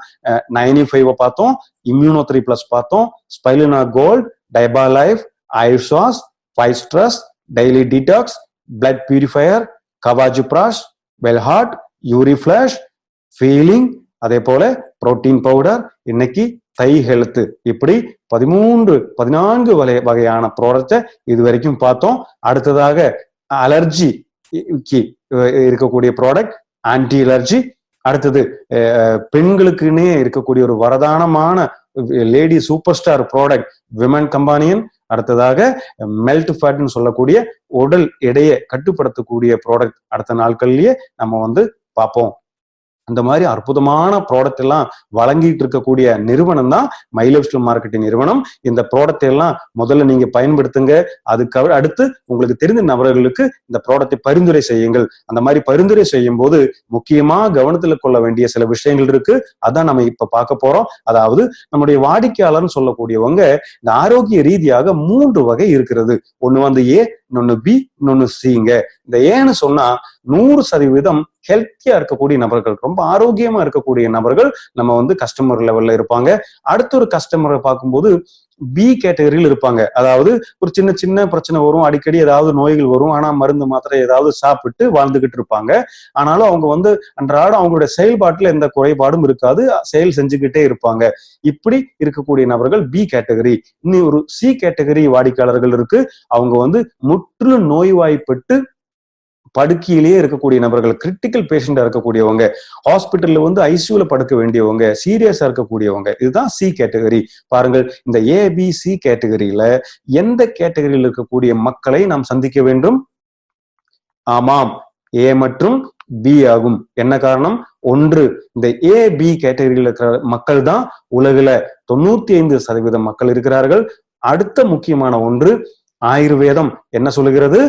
95 பார்த்தோம், இம்யூனோ 3+ பார்த்தோம், ஸ்பைலினா கோல்ட், டைபா லைஃப், ஆயுஷாஸ், ஃபைஸ்ட்ரஸ், டெய்லி டீடாக்ஸ், பிளட் பியூரிஃபையர், கவாஜு பிராஷ், வெல்ஹார்ட், யூரி ஃபிளாஷ், ஃபீலிங், அதே போல புரோட்டீன் பவுடர், இன்னைக்கு தை ஹெல்த், இப்படி 14 வகையான ப்ராடக்டை இது வரைக்கும் பார்த்தோம். அடுத்ததாக அலர்ஜிக்கு இருக்கக்கூடிய ப்ராடக்ட் ஆன்டி அலர்ஜி, அடுத்தது பெண்களுக்குன்னே இருக்கக்கூடிய ஒரு வரதானமான lady super star product women companion, அடுத்ததாக மெல்ட் ஃபேட்னு சொல்லக்கூடிய உடல் எடையை கட்டுப்படுத்தக்கூடிய ப்ராடக்ட் அடுத்த நாட்கள்லயே நம்ம பார்ப்போம். அந்த மாதிரி அற்புதமான ப்ராடக்ட் எல்லாம் வழங்கிட்டு இருக்கக்கூடிய நிறுவனம் தான் மை லைஃப் ஸ்டைல் மார்க்கெட்டிங் நிறுவனம். இந்த ப்ராடக்ட் எல்லாம் முதல்ல நீங்க பயன்படுத்துங்க. அதுக்கு அடுத்து உங்களுக்கு தெரிந்த நபர்களுக்கு இந்த ப்ராடக்டை பரிந்துரை செய்யுங்கள். அந்த மாதிரி பரிந்துரை செய்யும் போது முக்கியமா கவனத்துல கொள்ள வேண்டிய சில விஷயங்கள் இருக்கு. அதான் நம்ம இப்ப பார்க்க போறோம். அதாவது நம்முடைய வாடிக்கையாளர்னு சொல்லக்கூடியவங்க இந்த ஆரோக்கிய ரீதியாக 3 வகை இருக்கிறது. ஒண்ணு ஏ, இன்னொன்னு பி, இன்னொன்னு சிங்க. இந்த ஏன்னு சொன்னா 100% ஹெல்த்தியா இருக்கக்கூடிய நபர்கள், ரொம்ப ஆரோக்கியமா இருக்கக்கூடிய நபர்கள் நம்ம கஸ்டமர் லெவல்ல இருப்பாங்க. அடுத்த ஒரு கஸ்டமரை பார்க்கும்போது பி கேட்டகரியில் இருப்பாங்க. அதாவது ஒரு சின்ன சின்ன பிரச்சனை வரும், அடிக்கடி ஏதாவது நோய்கள் வரும், ஆனா மருந்து மாத்திரை ஏதாவது சாப்பிட்டு வாழ்ந்துகிட்டு இருப்பாங்க. ஆனாலும் அவங்க அன்றாடம் அவங்களுடைய செயல்பாட்டுல எந்த குறைபாடும் இருக்காது, செயல் செஞ்சுக்கிட்டே இருப்பாங்க. இப்படி இருக்கக்கூடிய நபர்கள் பி கேட்டகரி. இன்னும் ஒரு சி கேட்டகரி வாடிக்கையாளர்கள் இருக்கு. அவங்க முற்றிலும் நோய்வாய்ப்பட்டு படுக்கையிலேயே இருக்கக்கூடிய நபர்கள், கிரிட்டிக்கல் பேஷண்டா இருக்கக்கூடியவங்க, ஹாஸ்பிட்டல்ல ஐசியூல படுக்க வேண்டியவங்க, சீரியஸா இருக்கக்கூடியவங்க, இதுதான் சி கேட்டகரி. பாருங்கள், இந்த ஏபிசி கேட்டகரியில எந்த கேட்டகரியில் இருக்கக்கூடிய மக்களை நாம் சந்திக்க வேண்டும்? ஆமாம், ஏ மற்றும் பி ஆகும். என்ன காரணம்? ஒன்று, இந்த ஏ பி கேட்டகரியில் இருக்கிற மக்கள் தான் உலகில 95% மக்கள் இருக்கிறார்கள். அடுத்த முக்கியமான ஒன்று, ஆயுர்வேதம் என்ன சொல்லுகிறது?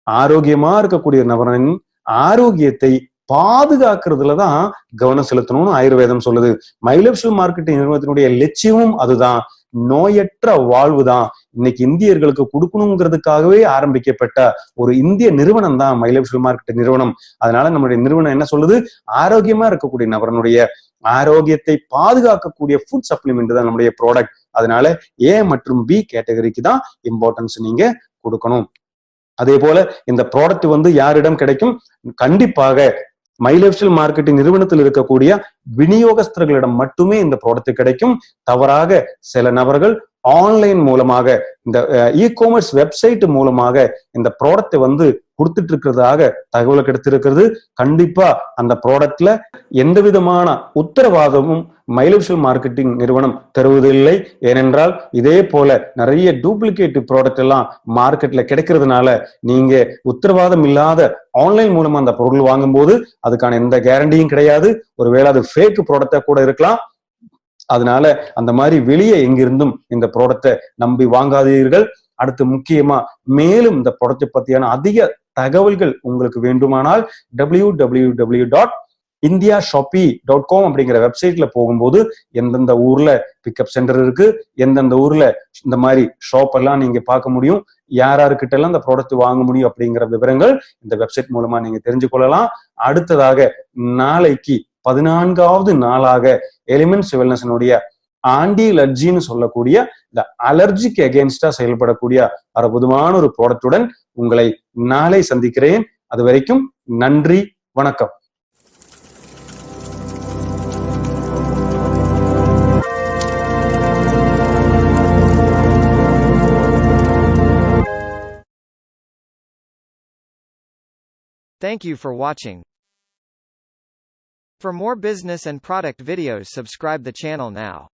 ஆரோக்கியமா இருக்கக்கூடிய நபரின் ஆரோக்கியத்தை பாதுகாக்கிறதுலதான் கவனம் செலுத்தணும்னு ஆயுர்வேதம் சொல்லுது. மை லைஃப் ஸ்டைல் மார்க்கெட்டிங் நிறுவனத்தினுடைய லட்சியமும் அதுதான். நோயற்ற வாழ்வு தான் இன்னைக்கு இந்தியர்களுக்கு கொடுக்கணுங்கிறதுக்காகவே ஆரம்பிக்கப்பட்ட ஒரு இந்திய நிறுவனம் தான் மை லைஃப் ஸ்டைல் மார்க்கெட்டிங் நிறுவனம். அதனால நம்மளுடைய நிறுவனம் என்ன சொல்லுது? ஆரோக்கியமா இருக்கக்கூடிய நபரனுடைய ஆரோக்கியத்தை பாதுகாக்கக்கூடிய ஃபுட் சப்ளிமெண்ட் தான் நம்முடைய ப்ராடக்ட். அதனால ஏ மற்றும் பி கேட்டகரிக்கு தான் இம்பார்ட்டன்ஸ் நீங்க கொடுக்கணும். அதே போல இந்த ப்ராடக்ட் யாரிடம் கிடைக்கும்? கண்டிப்பாக மை லைஃப் ஸ்டைல் மார்க்கெட்டிங் நிறுவனத்தில் இருக்கக்கூடிய விநியோகஸ்தர்களிடம் மட்டுமே இந்த ப்ராடக்ட் கிடைக்கும். தவறாக சில நபர்கள் ஆன்லைன் மூலமாக, இந்த இ-காமர்ஸ் வெப்சைட் மூலமாக இந்த ப்ராடக்ட் கொடுத்துட்டு இருக்கிறதாக தகவல் கிடைத்திருக்கிறது. கண்டிப்பா அந்த ப்ராடக்ட்ல எந்த விதமான உத்தரவாதமும் மை லைஃப் ஸ்டைல் மார்க்கெட்டிங் நிறுவனம் தருவதில்லை. ஏனென்றால் இதே போல நிறைய டூப்ளிகேட் ப்ராடக்ட் எல்லாம் மார்க்கெட்ல கிடைக்கிறதுனால நீங்க உத்தரவாதம் இல்லாத ஆன்லைன் மூலமா அந்த பொருள் வாங்கும்போது அதுக்கான எந்த கேரண்டியும் கிடையாது. ஒருவேளை அது ஃபேக் ப்ராடக்டா கூட இருக்கலாம். அதனால அந்த மாதிரி வெளியே எங்கிருந்தும் இந்த ப்ராடக்டை நம்பி வாங்காதீர்கள். அடுத்து முக்கியமா மேலும் இந்த ப்ராடக்ட் பத்தியான அதிக தகவல்கள் உங்களுக்கு வேண்டுமானால் www.indiashopee.com அப்படிங்கிற வெப்சைட்ல போகும்போது எந்தெந்த ஊர்ல பிக்கப் சென்டர் இருக்கு, எந்தெந்த ஊர்ல இந்த மாதிரி ஷாப் எல்லாம் நீங்க பார்க்க முடியும், யார்கிட்ட எல்லாம் இந்த ப்ராடக்ட் வாங்க முடியும் அப்படிங்கிற விவரங்கள் இந்த வெப்சைட் மூலமா நீங்க தெரிஞ்சு கொள்ளலாம். அடுத்ததாக நாளைக்கு 14வது நாளாக எலிமெண்ட்ஸ் வெல்னஸினுடைய ஆன்டி அலர்ஜின்னு சொல்லக்கூடிய இந்த அலர்ஜிக்கு அகேன்ஸ்டா செயல்படக்கூடிய அற்புதமான ஒரு ப்ராடக்டுடன் உங்களை நாளை சந்திக்கிறேன். அது வரைக்கும் நன்றி, வணக்கம். Thank you for watching. For more business and product videos, subscribe the channel now.